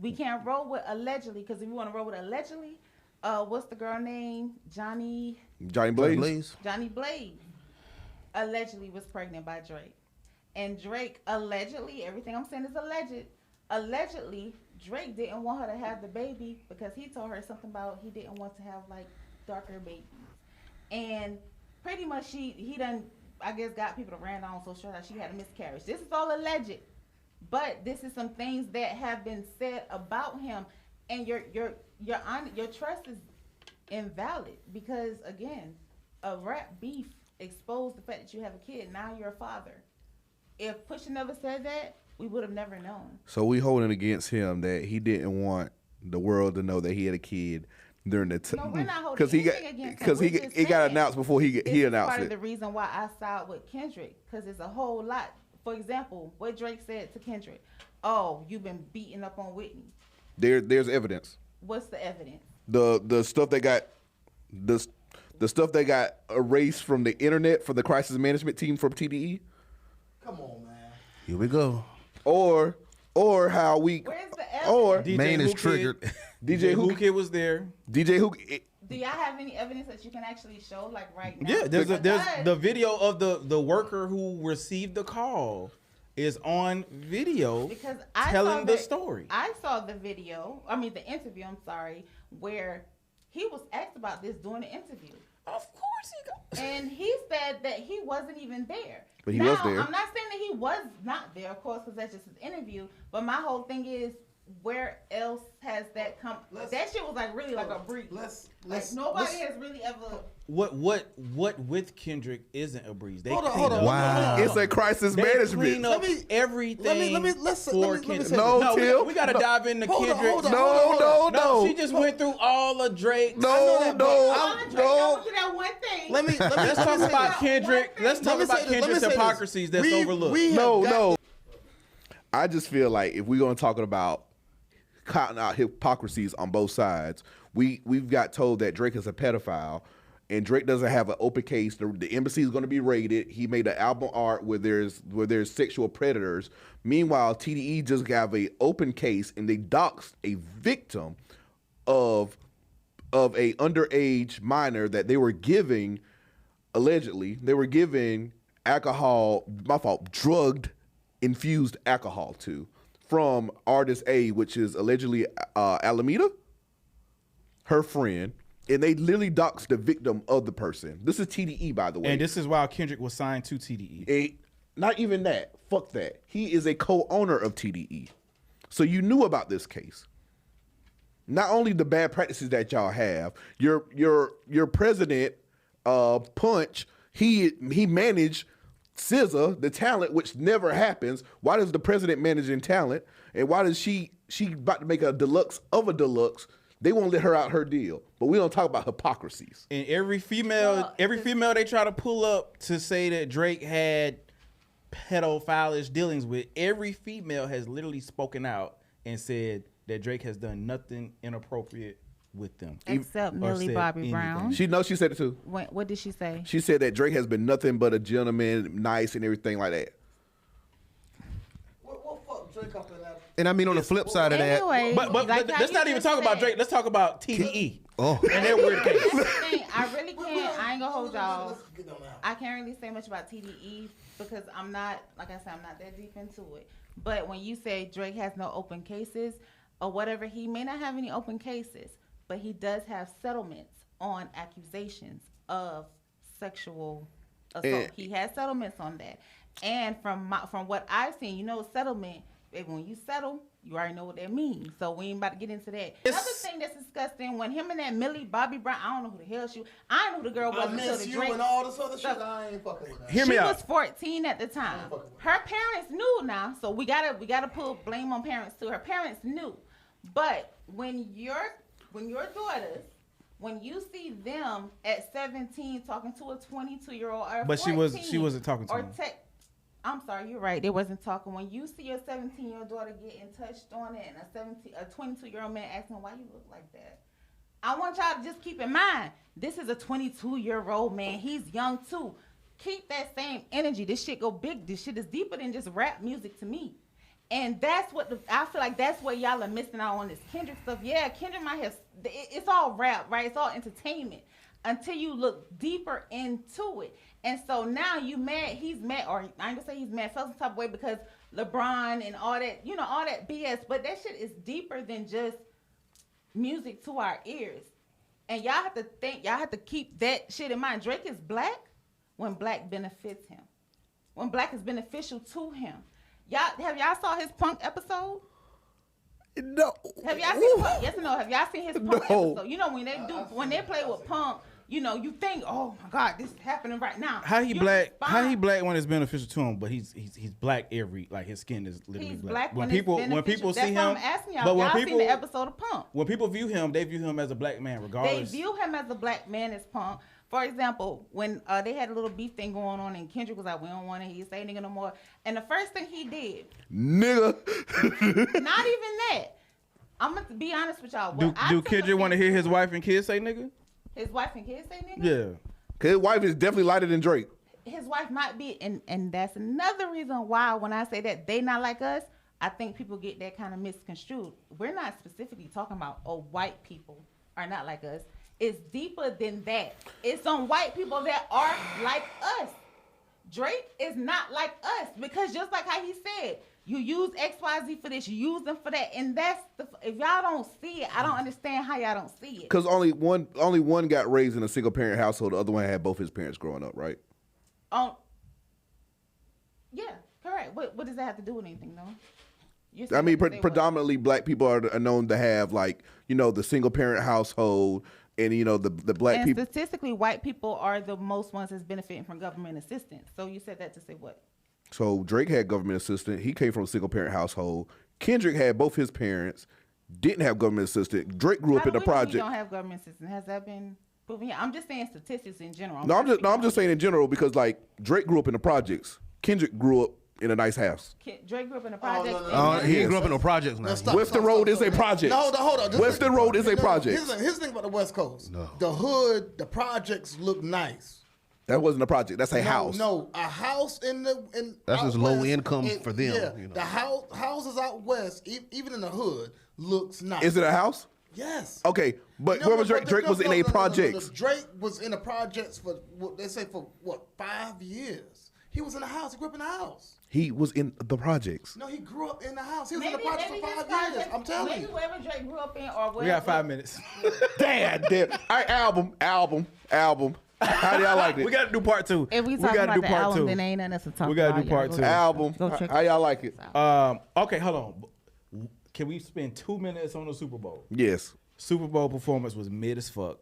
We can't roll with allegedly because if you want to roll with allegedly, what's the girl name? Johnny Blaze? Johnny Blaze allegedly was pregnant by Drake. And Drake allegedly, everything I'm saying is alleged. Allegedly, Drake didn't want her to have the baby because he told her something about he didn't want to have like darker babies. And pretty much he done, I guess, got people to ran on social that she had a miscarriage. This is all alleged. But this is some things that have been said about him, and your trust is invalid because again, a rap beef exposed the fact that you have a kid. Now you're a father. If Pusha never said that, we would have never known. So we holding against him that he didn't want the world to know that he had a kid during the time. No, we're not holding anything against him. Because We're just it got saying announced before he this is announced part it. of the reason why I side with Kendrick because it's a whole lot. For example, what Drake said to Kendrick, "Oh, you've been beating up on Whitney." There's evidence. What's the evidence? The stuff that got the stuff that got erased from the internet from the crisis management team from TDE, Come on, man. Here we go. or how we Where's the evidence? or DJ Main is Who Kid- triggered. DJ Who Who Kid was there. DJ Who Do y'all have any evidence that you can actually show, like right now? Yeah, there's Because the video of the worker who received the call is on video because I telling saw the story. I saw the video. I mean, the interview. I'm sorry, where he was asked about this during the interview, Of course he got. and he said that he wasn't even there. But he now, was there. I'm not saying that he was not there, of course, because that's just his interview. But my whole thing is, where else has that come? That shit was like really like a breach. Like nobody has really ever. What with Kendrick isn't a breeze. They Hold on, clean hold on. up. Wow. it's a crisis They management. clean up Let me- everything let's for say Kendrick. this. No, Till. we gotta dive into Hold on, Kendrick. hold on, No, no. She just went through all of Drake. No, I no, want to do no. that one thing. Let me Let's talk say about this. Kendrick. Let's talk Let me about say this. Let me Kendrick's say this. hypocrisies that's overlooked. We have No, got- no. I just feel like if we're gonna talk about counting out hypocrisies on both sides, we've got told that Drake is a pedophile, and Drake doesn't have an open case. The embassy is going to be raided. He made an album art where there's sexual predators. Meanwhile, TDE just got an open case, and they doxed a victim of a underage minor that they were giving, allegedly, alcohol, drugged infused alcohol to, from artist A, which is allegedly Alameda, her friend, and they literally doxed the victim of the person. This is TDE, by the way. And this is while Kendrick was signed to TDE. Not even that. Fuck that. He is a co-owner of TDE. So you knew about this case. Not only the bad practices that y'all have, your president, Punch, he managed SZA, the talent, which never happens. Why does the president managing talent? And why does she about to make a deluxe of a deluxe? They won't let her out her deal. But we don't talk about hypocrisies. And every female they try to pull up to say that Drake had pedophilish dealings with, every female has literally spoken out and said that Drake has done nothing inappropriate with them. Except Millie Bobby anything. Brown. She said it too. What did she say? She said that Drake has been nothing but a gentleman, nice and everything like that. What fuck Drake up in that? And I mean, on the flip side of that, Anyway, But like let's not even talk about Drake. Let's talk about TDE. oh, And their weird case. That's the thing. I really can't. I ain't gonna hold y'all. Let's get on that. I can't really say much about TDE because I'm not, like I said, I'm not that deep into it. But when you say Drake has no open cases or whatever, he may not have any open cases, but he does have settlements on accusations of sexual assault. He has settlements on that. And from what I've seen, settlement, when you settle, you already know what that means. So we ain't about to get into that. Another thing that's disgusting, when him and that Millie Bobby Brown, I don't know who the hell I didn't know who the girl was I until miss the you Drake and all this other shit. I ain't fucking with that. Hear me she out. was 14 at the time. Her parents knew now, so we gotta put blame on parents too. Her parents knew, but when your daughters, when you see them at 17 talking to a 22-year-old or But she wasn't talking to him. I'm sorry, you're right. They wasn't talking. When you see your 17-year-old daughter getting touched on it, and a 22-year-old man asking why you look like that, I want y'all to just keep in mind, this is a 22-year-old man. He's young too. Keep that same energy. This shit go big. This shit is deeper than just rap music to me. And that's what I feel like that's what y'all are missing out on this Kendrick stuff. Yeah, Kendrick might have, it's all rap, right? It's all entertainment until you look deeper into it. And so now he's mad, or I ain't gonna say he's mad, felt some type of way because LeBron and all that, all that BS, but that shit is deeper than just music to our ears. And y'all have to keep that shit in mind. Drake is black when black benefits him. When black is beneficial to him. Have y'all saw his Punk episode? No. Have y'all seen Punk? Yes or no? Have y'all seen his Punk No. episode? When they play with Punk, you think, oh my God, this is happening right now. How he black when it's beneficial to him, but he's black his skin is literally He's black. when people see him, that's why I'm asking y'all. Y'all seen the episode of Punk? When people view him, they view him as a black man, regardless. They view him as a black man as Punk. For example, when they had a little beef thing going on, and Kendrick was like, "We don't want to hear you say nigga no more," and the first thing he did, nigga, not even that. I'm gonna be honest with y'all. Do Kendrick want to hear his wife and kids say nigga? His wife and kids say nigga? Yeah. Cause his wife is definitely lighter than Drake. His wife might be, and that's another reason why when I say that they not like us, I think people get that kind of misconstrued. We're not specifically talking about white people are not like us. It's deeper than that. It's on white people that are like us. Drake is not like us because just like how he said, you use XYZ for this, you use them for that, and that's if y'all don't see it, I don't understand how y'all don't see it. Because only one got raised in a single parent household. The other one had both his parents growing up, right? Yeah, correct. What does that have to do with anything, though? I mean, predominantly black people are known to have the single parent household. And the black people. Statistically, white people are the most ones that's benefiting from government assistance. So you said that to say what? So Drake had government assistance. He came from a single parent household. Kendrick had both his parents, didn't have government assistance. Drake grew up in the project. He don't have government assistance. Has that been proven? Yeah, I'm just saying statistics in general. I'm just saying in general because Drake grew up in the projects. Kendrick grew up in a nice house. Drake grew up in a project. He ain't grew up in no projects now. Western Road is a project. No, hold on. Western Road is a project. Here's the thing about the West Coast. No. The hood, the projects look nice. That wasn't a project. That's a house. No, a house in That's out just low west, income for them. Yeah, You know. the houses out west, even in the hood, looks nice. Is it a house? Yes. Okay, but where was Drake? Drake was in a project. Drake was in a projects for what they say for 5 years. He was in a house. He grew up in a house. He was in the projects. No, he grew up in the house. He was Maybe, in the projects maybe for his 5 years. project- I'm telling maybe you. wherever Drake grew up in, or wherever. We got 5 minutes. Damn. All right, album. How do y'all like it? We got to do part 2. If we gotta talk about do the part album, 2. then ain't nothing else to talk We gotta about. do part Y'all 2. go- Album. go check How y'all like it? Okay, hold on. Can we spend 2 minutes on the Super Bowl? Yes, Super Bowl performance was mid as fuck.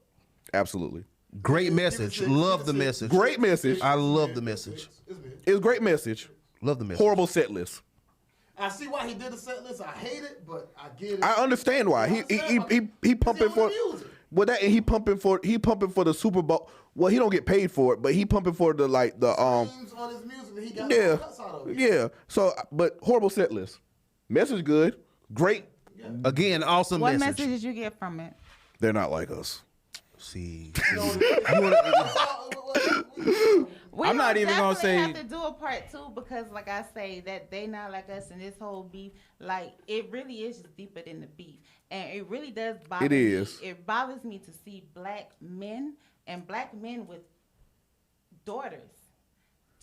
absolutely. Great message. Love the message. Great message. I love the message. It was a great message. Love the message. Horrible set list. I see why he did the set list. I hate it, but I get it. I understand why. He pumping for. Well, that and he pumping for the Super Bowl. Well, he don't get paid for it, but he pumping for the on his music, and he got yeah cuts out of it. yeah. So, but horrible set list. Message good, great. Again, awesome What message. message did you get from it? They're not like us. See. We I'm not don't even gonna definitely say- have to do a part 2 because, like I say, that they not like us and this whole beef, like it really is just deeper than the beef, and it really does bother It is. me. It bothers me to see black men and black men with daughters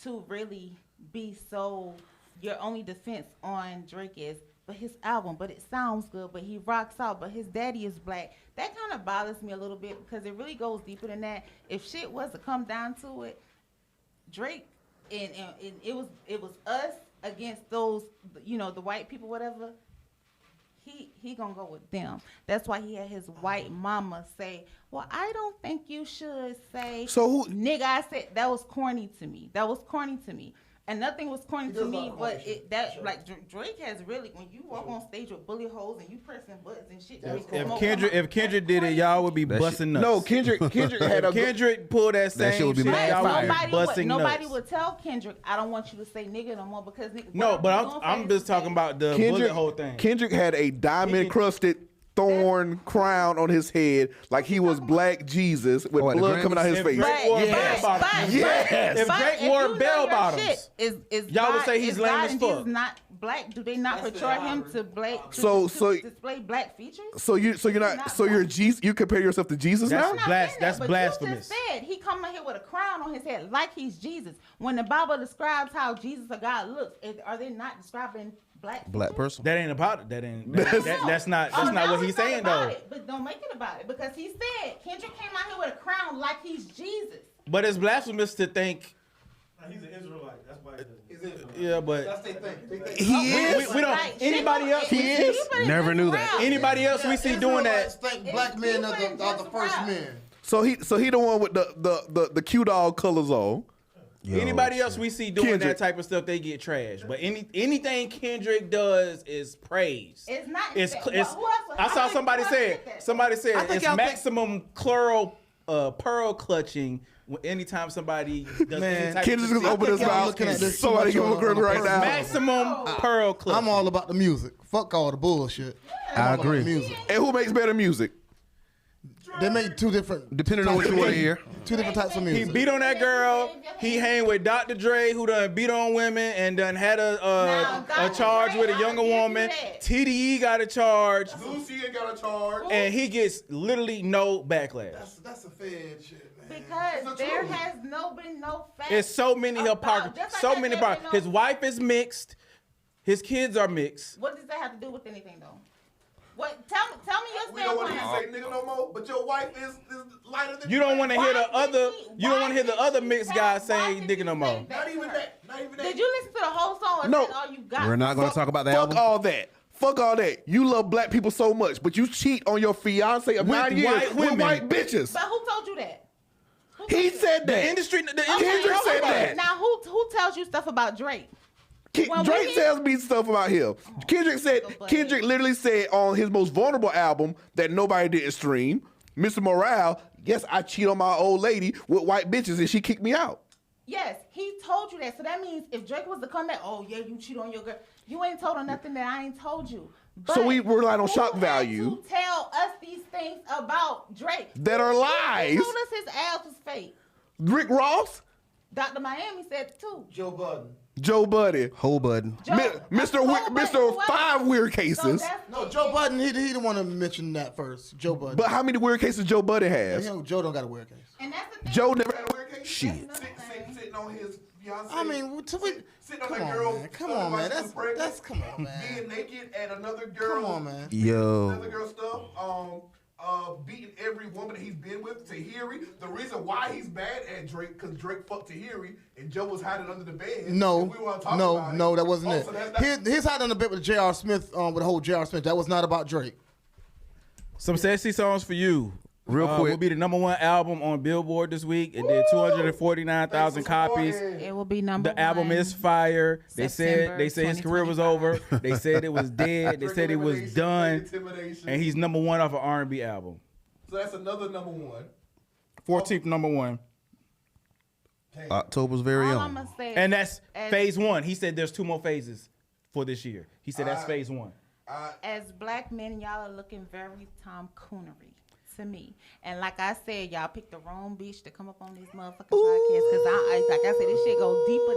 to really be so. Your only defense on Drake is, but his album, but it sounds good, but he rocks out, but his daddy is black. That kind of bothers me a little bit because it really goes deeper than that. If shit was to come down to it, Drake and it was us against those, the white people, whatever. He gonna go with them. That's why he had his white mama say, "Well, I don't think you should say." So who- Nigga, I said that was corny to me. And nothing was corny to me, but Drake has really, when you walk on stage with bullet holes and you pressing buttons and shit. If Kendrick did it, y'all would be busting nuts. No, Kendrick had a Kendrick pulled that same shit would be shit, mad y'all fire. would be busting Nobody nuts. would tell Kendrick, I don't want you to say nigga no more because nigga. No, but I'm just talking about the bullet hole thing. Kendrick had a diamond crusted thorn crown on his head, like he was Black Jesus with at the blood coming out his If face. Drake wore Yes. bell bottoms, Yes. if Drake wore bell bottoms, is y'all would God- say he's is lame God as and fuck. Jesus not black? Do they not portray him to So- display black features? So you're Jesus. You compare yourself to Jesus That's now? I'm not blas- saying that's that, but blasphemous. You just said he come in here with a crown on his head like he's Jesus. When the Bible describes how Jesus or God looks, are they not describing black features? person. That ain't about it. That's not now what he's it's not saying about though. it, but don't make it about it because he said Kendrick came out here with a crown like he's Jesus. But it's blasphemous to think. He's an Israelite. That's why he's Israelite. Yeah, but That's their thing. He is. we don't. Like, Anybody else? he is. Never knew that. Anybody else we see doing Israelites that? think black men are the just first around. men. So he the one with the Q dog colors on. Anybody else we see doing Kendrick. that type of stuff, they get trashed. But anything Kendrick does is praised. It's not. It's. Who else? I saw somebody who else say did it. that? Somebody said I think it's y'all think- maximum pearl clutching anytime somebody does any type Kendrick of just open his y'all mouth. looking at this Somebody too give him a much grip on right the now. maximum pearl clutching. I'm all about the music. Fuck all the bullshit. I I'm all about agree. the music. And who makes better music? They make two different. Depending on what you want to hear. Two different types of He music. beat on that girl. He hang with Dr. Dre, who done beat on women and done had a Dr. charge Dre, with a I'll younger give you woman. that. TDE got a charge, Lucy ain't got a charge. and he gets literally no backlash. That's a fed shit, man. Because there has been no fact. It's so many about- hypocrisy. just like So that many there hypocrisy. been His wife is mixed. His kids are mixed. What does that have to do with anything, though? What? Tell me your We don't want standpoint. to say nigga no more, but your wife is lighter than You don't want to hear the Why other. did he- You don't why want to hear the did other you mixed say- guys why saying did nigga you no say more. that Not even to that. her? Not even that. Did you listen to the whole song or No. is that all you got? We're not going to talk about the Fuck album. all that. Fuck all that. You love black people so much, but you cheat on your fiance of With 9 years white with women. white bitches. But who told you that? Who He told you said The that. industry. Okay, Kendrick said that. Now, who tells you stuff about Drake? Well, Drake we- tells me stuff about him. Kendrick buddy. Kendrick literally said on his most vulnerable album that nobody didn't stream, Mr. Morale, yes, I cheat on my old lady with white bitches and she kicked me out. Yes, he told you that. So that means if Drake was to come back, oh yeah, you cheat on your girl. You ain't told her nothing that I ain't told you. But So we rely on shock who had value. to tell us these things about Drake That are lies. He told us his ass was fake. Rick Ross, Dr. Miami said it too. Joe Budden. Joe Budden, Whole Budden. Mr. Five Weird Cases. No, Joe Budden, he the one to mention that first. Joe Budden. But how many weird cases Joe Budden has? Joe don't got a weird case. And that's the thing. Joe never Had a weird case? Shit. Sitting on his fiance. I mean, sitting on come that on, girl. man. Come on, man. pregnant, That's come on, man. Being naked at another girl. Come on, man. Yo. Another girl stuff. Beating every woman he's been with. Tahiri. The reason why he's mad at Drake, because Drake fucked Tahiri and Joe was hiding under the bed. No, and we wanna talk about no, it. that wasn't Oh, it. so that's His hiding on the bed with J.R. Smith, with the whole J.R. Smith. That was not about Drake. Some sexy songs for you. Real quick. Will be the #1 album on Billboard this week. It did 249,000 copies. It will be number The album one. is fire. They said September his career was over. 2025. They said it was dead. They said it was Intimidation, done. intimidation. And he's #1 off an R&B album. So that's another #1. 14th #1. October's very All own. I'm gonna say And that's as- phase 1. He said there's 2 more phases for this year. He said that's phase 1. as black men, y'all are looking very Tom Coonery to me. And like I said, y'all picked the wrong bitch to come up on this motherfucking podcast. Cause like I said, this shit go deeper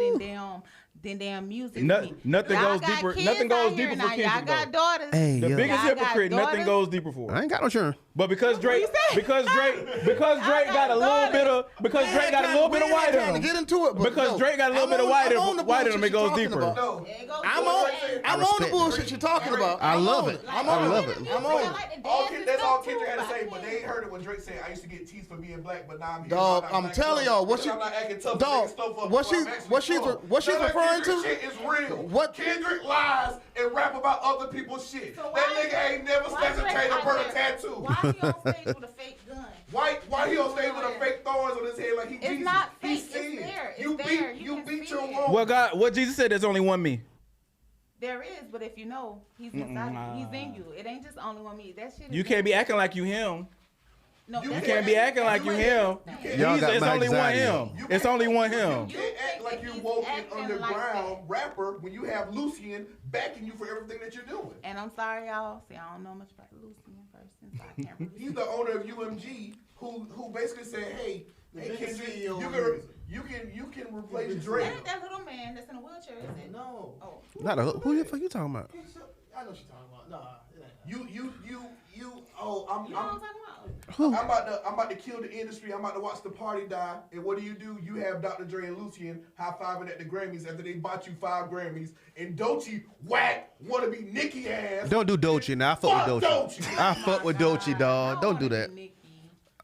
than damn music. Nothing Y'all goes got deeper. kids Nothing goes out here deeper for now. Y'all Kendrick. got though. daughters. Hey, The yo. biggest Y'all got hypocrite. Nothing daughters? goes deeper for. I ain't got no churn. But because Drake, you say? because Drake got a little bit of, because Drake got a little bit of white trying in to him. get into it, but Because no, Drake got a little bit of white in him, it goes deeper. No. It goes I'm deeper. on the respect bullshit you're talking about. I love it. I'm I on love it. it. I'm on it. That's all Kendrick had to say, but they ain't heard it when Drake said, "I used to get teased for being black, but now I'm here." Dog, I'm I'm not telling acting y'all, tough. what she- I'm not acting tough, dog, making stuff up, what so I'm she's- actually what she's- tough. what she's None of referring Kendrick to- shit is real. What- Kendrick lies and rap about other people's shit. So That why- nigga ain't never why slashed a Drake tater out per a there- tattoo. Why he on stage with a fake gun? Why he on stage with a fake thorns on his head like he It's Jesus? not He's fake, it's sin. there, it's You there, beat you you can beat see your it. woman. Well, God, what Jesus said, there's only one me. There is, but if you know, he's inside you. He's in you. It ain't just only one me. That shit. You is can't be acting like you him. No, You You that's can't be what- acting like you him. Y'all got It's my only one anxiety. him. It's only one him. You can't act like you He's woke and acting underground like rapper when you have Lucian backing you for everything that you're doing. And I'm sorry, y'all. See, I don't know much about the Lucian person, so I can't really. He's the owner of UMG, who basically said, "Hey, biggest Kendrick, CEO you in can music. you can replace That Drake." ain't that little man that's in a wheelchair, is it? No. Oh, Not a, who the fuck you talking about? I know what you're talking about. Nah, it ain't. You. Oh, you know what I'm talking about? I'm about to kill the industry. I'm about to watch the party die. And what do? You have Dr. Dre and Lucian high-fiving at the Grammys after they bought you 5 Grammys. And Doechii whack wanna be Nicki ass. Don't do Doechii now. I fuck with Fuck Doechii. Doechii. I fuck with Doechii, dog. I Don't do wanna that. be Nicki.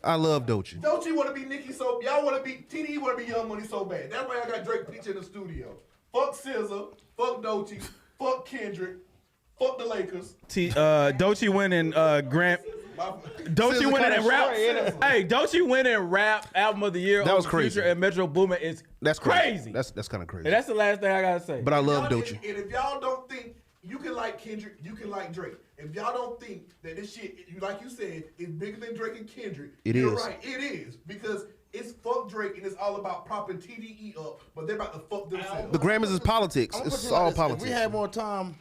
I love Doechii. Doechii wanna be Nicki so y'all wanna be TDE wanna be Young Money so bad. That's why I got Drake picture in the studio. Fuck SZA, fuck Doechii, fuck Kendrick, fuck the Lakers. Doechii winning Grant. Doechii winning and rap. Hey, Doechii winning rap album of the year. That was over crazy. Future and Metro Boomin is That's crazy. That's kind of crazy. And that's the last thing I gotta say. But I love Y'all- Doechii. And if y'all don't think you can like Kendrick, you can like Drake. If y'all don't think that this shit, like you said, is bigger than Drake and Kendrick, It you're is. right. It is. Because it's fuck Drake and it's all about propping TDE up, but they're about to fuck themselves. The Grammys is politics. I'm gonna put It's it like all this. politics. If we had more time,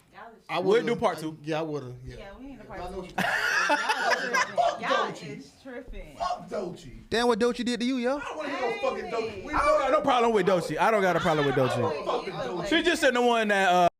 I We'll would do part 2. Yeah, I would have. Yeah. Yeah, we need a I part know 2. what you Y'all is tripping. Fuck Doechii. Damn what Doechii did to you, yo. I don't want to hear no fucking Doechii. I don't got no problem with Doechii. I don't got a problem with Doechii. Fucking Doechii. She just said the one that